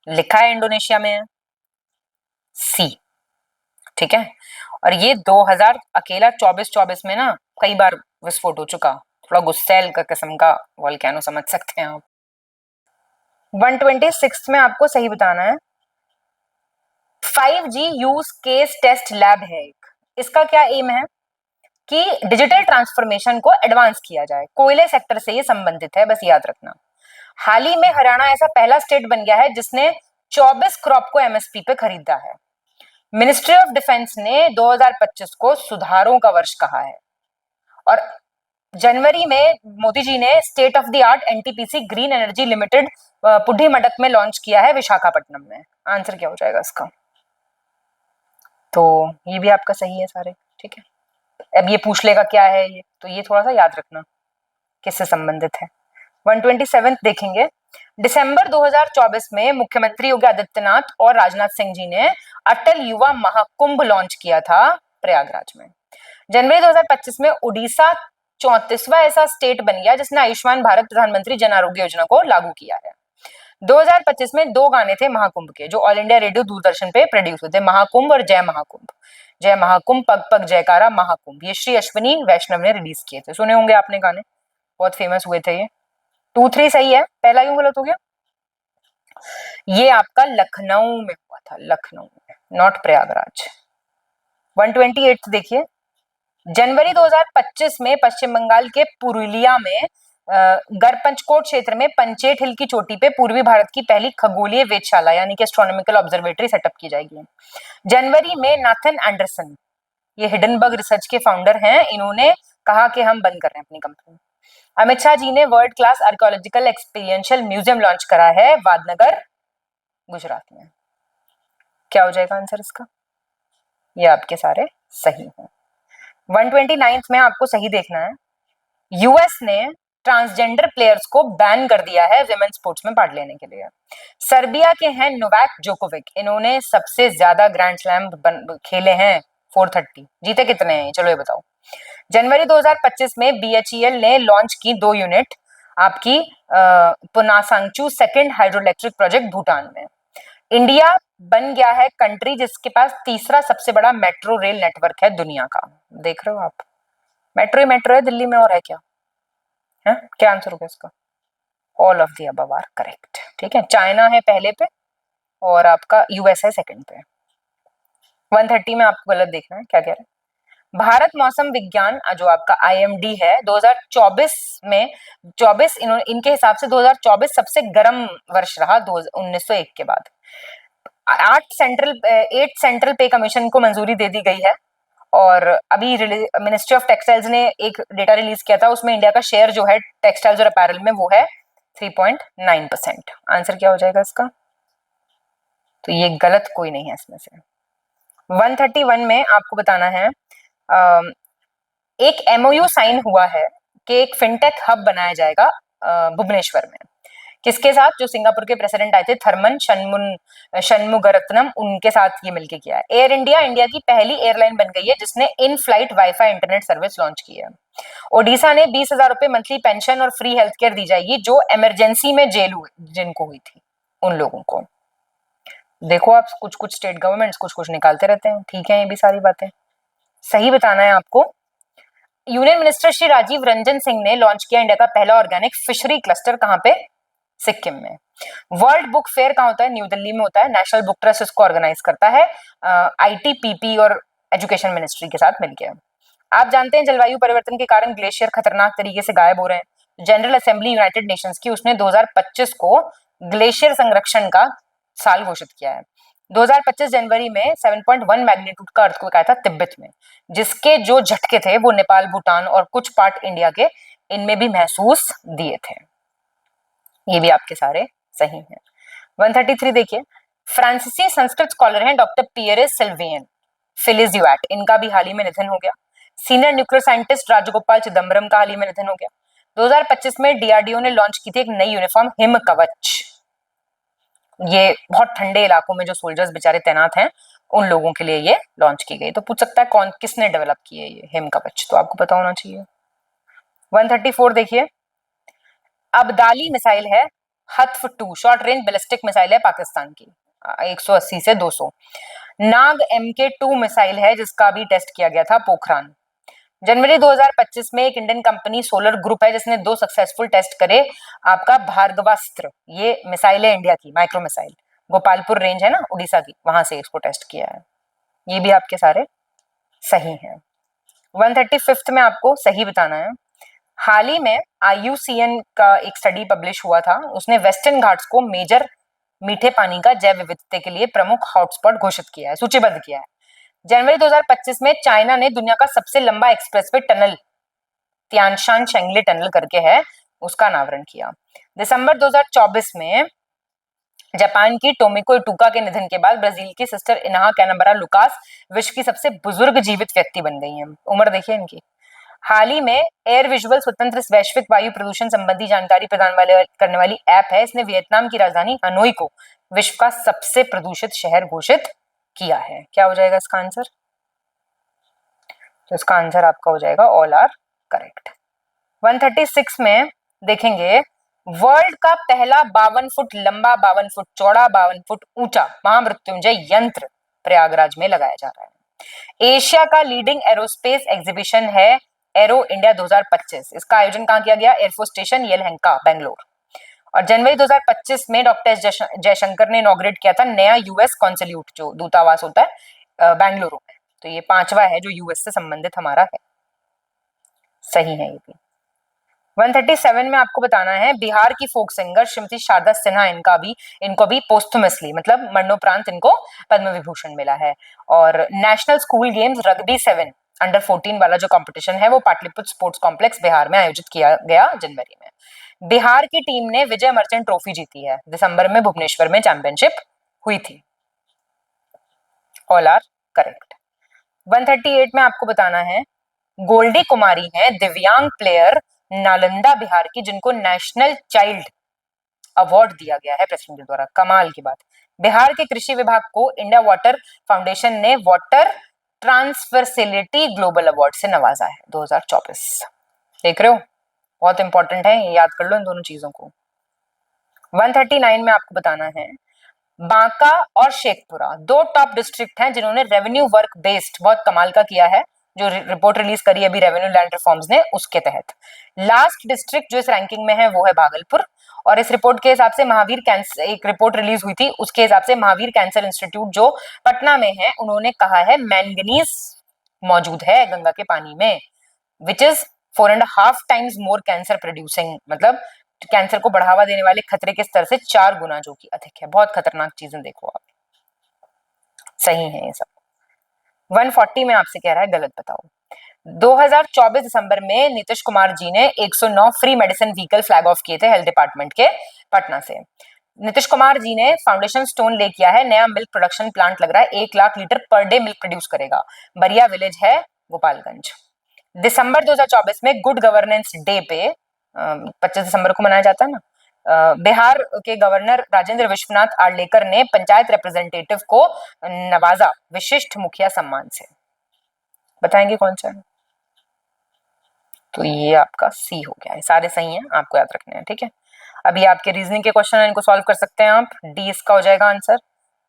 लिखा है इंडोनेशिया में है, C। ठीक है, और ये 2000 अकेला 24 में ना कई बार विस्फोट हो चुका, थोड़ा गुस्सैल का किस्म का वोल्केनो समझ सकते हैं आप। 126 में आपको सही बताना है। 5G use case test lab है एक, इसका क्या एम है कि डिजिटल ट्रांसफॉर्मेशन को एडवांस किया जाए, कोयले सेक्टर से ये संबंधित है, बस याद रखना। हाल ही में हरियाणा ऐसा पहला स्टेट बन गया है जिसने 24 क्रॉप को MSP पे खरीदा है। मिनिस्ट्री ऑफ डिफेंस ने 2025 को सुधारों का वर्ष कहा है। और जनवरी में मोदी जी ने state of the art NTPC green energy limited Pudimadaka में लॉन्च किया है विशाखापट्टनम में। आंसर क्या हो जाएगा इसका? तो ये भी आपका सही है सारे। ठीक है, अब ये पूछ लेगा क्या है ये, तो ये थोड़ा सा याद रखना किससे संबंधित है। 127 देखेंगे। दिसंबर 2024 में मुख्यमंत्री योगी आदित्यनाथ और राजनाथ सिंह जी ने अटल युवा महाकुंभ लॉन्च किया था प्रयागराज में। जनवरी 2025 में उड़ीसा 34वां ऐसा स्टेट बन गया जिसने आयुष्मान भारत प्रधानमंत्री जन आरोग्य योजना को लागू किया है। 2025 में 2 गाने थे महाकुंभ के जो ऑल इंडिया रेडियो दूरदर्शन पे प्रोड्यूस हुए थे, महाकुंभ और जय महाकुंभ। जय महाकुंभ, पग पग जयकारा, महाकुंभ, ये श्री अश्विनी वैष्णव ने रिलीज किए थे, सुने होंगे आपने गाने, बहुत फेमस हुए थे ये। 2-3 सही है, पहला क्यों गलत हो गया? ये आपका लखनऊ में हुआ था, लखनऊ में, नॉट प्रयागराज। 128 देखिए, जनवरी 2025 में पश्चिम बंगाल के पुरुलिया में गरपंचकोट क्षेत्र में पंचेट हिल की चोटी पे पूर्वी भारत की पहली खगोलीय वेधशाला यानी कि एस्ट्रोनॉमिकल ऑब्जर्वेटरी सेटअप की जाएगी। जनवरी में नाथन एंडरसन, ये हिडनबर्ग रिसर्च के फाउंडर हैं, इन्होंने कहा कि हम बंद कर रहे हैं अपनी कंपनी। अमित शाह जी ने world class archaeological experiential museum launch करा है वादनगर, गुजरात में। क्या हो जाएगा आंसर इसका? ये आपके सारे सही हैं। 129th में आपको सही देखना है। यूएस ने ट्रांसजेंडर प्लेयर्स को बैन कर दिया है विमेन स्पोर्ट्स में पार्ट लेने के लिए। सर्बिया के हैं नोवाक जोकोविक, इन्होंने सबसे ज्यादा ग्रैंड स्लैम खेले हैं 430, जीते कितने हैं चलो ये बताओ। जनवरी 2025 में बीएचईएल ने लॉन्च की 2 यूनिट आपकी पुनासांगचू सेकंड हाइड्रोइलेक्ट्रिक प्रोजेक्ट भूटान में। इंडिया बन गया है कंट्री जिसके पास तीसरा सबसे बड़ा मेट्रो रेल नेटवर्क है दुनिया का। देख रहे हो आप, मेट्रो ही मेट्रो है दिल्ली में, और है क्या है? क्या आंसर होगा इसका? All of the above are correct. ठीक है, चाइना है पहले पे और आपका यूएस है सेकंड पे। 130 में आपको गलत देखना है, क्या कह रहे हैं? भारत मौसम विज्ञान जो आपका आईएमडी है 2024 में 24 इनके हिसाब से 2024 सबसे गर्म वर्ष रहा 1901 के बाद। 8 सेंट्रल पे कमीशन को मंजूरी दे दी गई है और अभी मिनिस्ट्री ऑफ टेक्सटाइल्स ने एक डेटा रिलीज किया था, उसमें इंडिया का शेयर जो है टेक्सटाइल्स और अपैरल में वो है 3.9%। आंसर क्या हो जाएगा इसका? तो ये गलत कोई नहीं है इसमें से। 131 में आपको बताना है एक एमओयू साइन हुआ है कि एक फिनटेक हब बनाया जाएगा भुवनेश्वर में। किसके साथ? जो सिंगापुर के प्रेसिडेंट आए थे थर्मन शनमुगरत्नम, उनके साथ ये मिलके किया है। एयर इंडिया इंडिया की पहली एयरलाइन बन गई है जिसने in flight wifi internet service launch की है। ओडिशा ने 20,000 रुपए मंथली पेंशन और फ्री हेल्थ केयर दी जाएगी जो इमरजेंसी में जेल हुए जिनको हुई थी उन लोगों को। देखो आप, कुछ कुछ स्टेट गवर्नमेंट्स कुछ कुछ निकालते रहते हैं। ठीक है, ये भी सारी बातें सही बताना है आपको। यूनियन मिनिस्टर श्री राजीव रंजन सिंह ने लॉन्च किया इंडिया का पहला ऑर्गेनिक फिशरी क्लस्टर, कहां पे? सिक्किम में। वर्ल्ड बुक फेयर कहां होता है? न्यू दिल्ली में होता है। नेशनल बुक ट्रस्ट इसको ऑर्गेनाइज करता है आईटीपीपी और एजुकेशन मिनिस्ट्री के साथ मिलकर। आप जानते हैं जलवायु परिवर्तन के कारण ग्लेशियर खतरनाक तरीके से गायब हो रहे हैं। जनरल असेंबली यूनाइटेड नेशंस की उसने 2025 को ग्लेशियर संरक्षण का साल घोषित किया है। 2025 जनवरी में 7.1 मैग्नीट्यूड का अर्थक्वेक आया था तिब्बत में, जिसके जो झटके थे वो नेपाल, भूटान और कुछ पार्ट इंडिया के इनमें भी महसूस दिए थे। ये भी आपके सारे सही हैं। 133 देखिए, फ्रांसीसी संस्कृत स्कॉलर हैं डॉक्टर पियरे सिल्वेन फिलिजुएट, इनका भी हाल ही में निधन हो गया। Senior nuclear scientist Rajagopala Chidambaram का हाल ही में निधन हो गया। 2025 में डीआरडीओ ने लॉन्च की थी एक नई यूनिफॉर्म हिम कवच, ये बहुत ठंडे इलाकों में जो सोल्जर्स बेचारे तैनात हैं उन लोगों के लिए ये लॉन्च की गई। तो पूछ सकता है कौन किसने डेवलप की है ये हिम कवच, तो आपको पता होना चाहिए। 134 देखिए, अब्दाली मिसाइल है Hatf 2 short range ballistic missile है पाकिस्तान की 180 से 200। नाग MK2 मिसाइल है जिसका भी टेस्ट किया गया था पोखरान। जनवरी 2025 में एक इंडियन कंपनी सोलर ग्रुप है जिसने 2 सक्सेसफुल टेस्ट करे आपका भार्गवास्त्र, ये मिसाइल है इंडिया की माइक्रो मिसाइल, गोपालपुर रेंज है ना उड़ीसा की, वहां से इसको टेस्ट किया है। ये भी आपके सारे सही हैं। 135 में आपको सही बताना है। हाल ही में IUCN का एक स्टडी पब्लिश हुआ था, उसने वेस्टर्न घाट्स को मेजर मीठे पानी का जैव विविधता के लिए प्रमुख हॉटस्पॉट घोषित किया है, सूचीबद्ध किया है। जनवरी 2025 में चाइना ने दुनिया का सबसे लंबा एक्सप्रेसवे टनल तियानशान शेंगले टनल करके है, उसका अनावरण किया। दिसंबर 2024 में जापान की टोमिको इटुका के निधन के बाद ब्राजील की सिस्टर इनाहा कैनाबरा लुकास विश्व की सबसे बुजुर्ग जीवित व्यक्ति बन गई हैं। उम्र देखिए इनकी। हाल ही में एयर विजुअल स्वतंत्र वैश्विक वायु प्रदूषण संबंधी जानकारी प्रदान करने वाली ऐप है, इसने वियतनाम की राजधानी हनोई को विश्व का सबसे प्रदूषित शहर घोषित किया है। क्या हो जाएगा इसका आंसर? तो इसका आंसर आपका हो जाएगा ऑल आर करेक्ट। 136 में देखेंगे, वर्ल्ड का पहला 52 फुट लंबा, 52 फुट चौड़ा, 52 फुट ऊंचा महामृत्युंजय यंत्र प्रयागराज में लगाया जा रहा है। एशिया का लीडिंग एरोस्पेस एग्जीबिशन है एरो इंडिया 2025, इसका आयोजन कहां किया गया? Air force station Yelahanka Bangalore. और जनवरी 2025 में डॉक्टर जयशंकर ने इनॉग्रेट किया था नया यूएस कॉन्सुलेट जो दूतावास होता है बेंगलुरु में। तो ये 5वां है जो यूएस से संबंधित हमारा है। सही है ये भी। 137 में आपको बताना है बिहार की फोक सिंगर श्रीमती शारदा सिन्हा, इनको भी पोस्टुमसली मतलब मरणोपरांत इनको पद्म विभूषण मिला है। और national school games rugby 7 under 14 वाला जो कंपटीशन है वो पाटलिपुत्र स्पोर्ट्स कॉम्प्लेक्स बिहार में आयोजित किया गया जनवरी में। बिहार की टीम ने विजय मर्चेंट ट्रॉफी जीती है, दिसंबर में भुवनेश्वर में चैंपियनशिप हुई थी। All are correct. 138 में आपको बताना है गोल्डी कुमारी है दिव्यांग प्लेयर नालंदा बिहार की जिनको नेशनल चाइल्ड अवार्ड दिया गया है प्रेसिडेंट द्वारा। कमाल की बात। बिहार के कृषि विभाग को इंडिया वाटर फाउंडेशन ने वाटर ट्रांसवर्सिलिटी ग्लोबल अवार्ड से नवाजा है 2024। देख रहे हो, बहुत इंपॉर्टेंट है, याद कर लो इन दोनों चीजों को। 139 में आपको बताना है बांका और शेखपुरा दो टॉप डिस्ट्रिक्ट हैं जिन्होंने रेवेन्यू वर्क बेस्ड बहुत कमाल का किया है, जो रिपोर्ट रिलीज करी अभी रेवेन्यू लैंड रिफॉर्म्स ने उसके तहत। लास्ट डिस्ट्रिक्ट जो इस रैंकिंग में है वो है भागलपुर। और इस रिपोर्ट के हिसाब से महावीर कैंसर, एक रिपोर्ट रिलीज हुई थी उसके हिसाब से महावीर कैंसर इंस्टीट्यूट जो पटना में है उन्होंने कहा है मैंगनीज मौजूद है गंगा के पानी में, which is 4.5 times more cancer producing, मतलब कैंसर को बढ़ावा देने वाले खतरे के स्तर से 4 गुना जो कि अधिक है। बहुत खतरनाक चीजें देखो आप। सही है ये सब। 140 में आपसे कह रहा है गलत बताओ। 2024 दिसंबर में नीतीश कुमार जी ने 109 free medicine vehicle flag of किए थे हेल्थ डिपार्टमेंट के पटना से। नीतीश कुमार जी ने फाउंडेशन स्टोन ले किया है, नया मिल्क प्रोडक्शन प्लांट लग रहा है, 1 lakh litre per day milk produce करेगा। बरिया विलेज है गोपालगंज। दिसंबर 2024 में गुड गवर्नेंस डे पे 25 दिसंबर को मनाया जाता है ना, बिहार के गवर्नर राजेंद्र विश्वनाथ आर्लेकर ने पंचायत रिप्रेजेंटेटिव को नवाजा विशिष्ट मुखिया सम्मान से। बताएंगे कौन सा है? तो ये आपका सी हो गया है। सारे सही हैं, आपको याद रखने हैं, ठीक है। अभी आपके रीजनिंग के क्वेश्चन इनको सॉल्व कर सकते हैं आप। डी इसका हो जाएगा आंसर।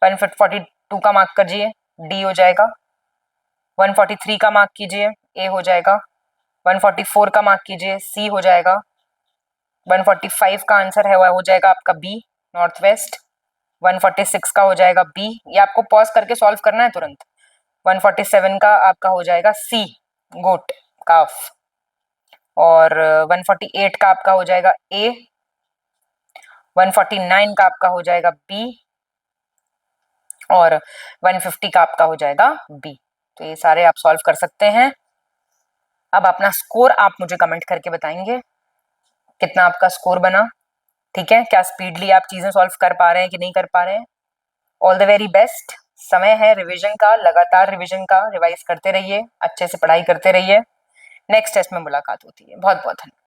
142 का मार्क करिए, डी हो जाएगा। 143 का मार्क कीजिए, ए हो जाएगा। 144 का मार्क कीजिए, सी हो जाएगा। 145 का आंसर है वह हो जाएगा आपका बी, नॉर्थ वेस्ट। 146 का हो जाएगा बी, ये आपको पॉज करके सॉल्व करना है तुरंत। 147 का आपका हो जाएगा सी, गोट काफ। और 148 का आपका हो जाएगा ए। 149 का आपका हो जाएगा बी और 150 का आपका हो जाएगा बी। तो ये सारे आप सॉल्व कर सकते हैं। अब अपना स्कोर आप मुझे कमेंट करके बताएंगे कितना आपका स्कोर बना, ठीक है। क्या स्पीडली आप चीजें सॉल्व कर पा रहे हैं कि नहीं कर पा रहे हैं। All the very best. समय है रिवीजन का, लगातार रिवीजन का, रिवाइज करते रहिए, अच्छे से पढ़ाई करते रहिए। नेक्स्ट टेस्ट में मुलाकात होती है। बहुत बहुत धन्यवाद।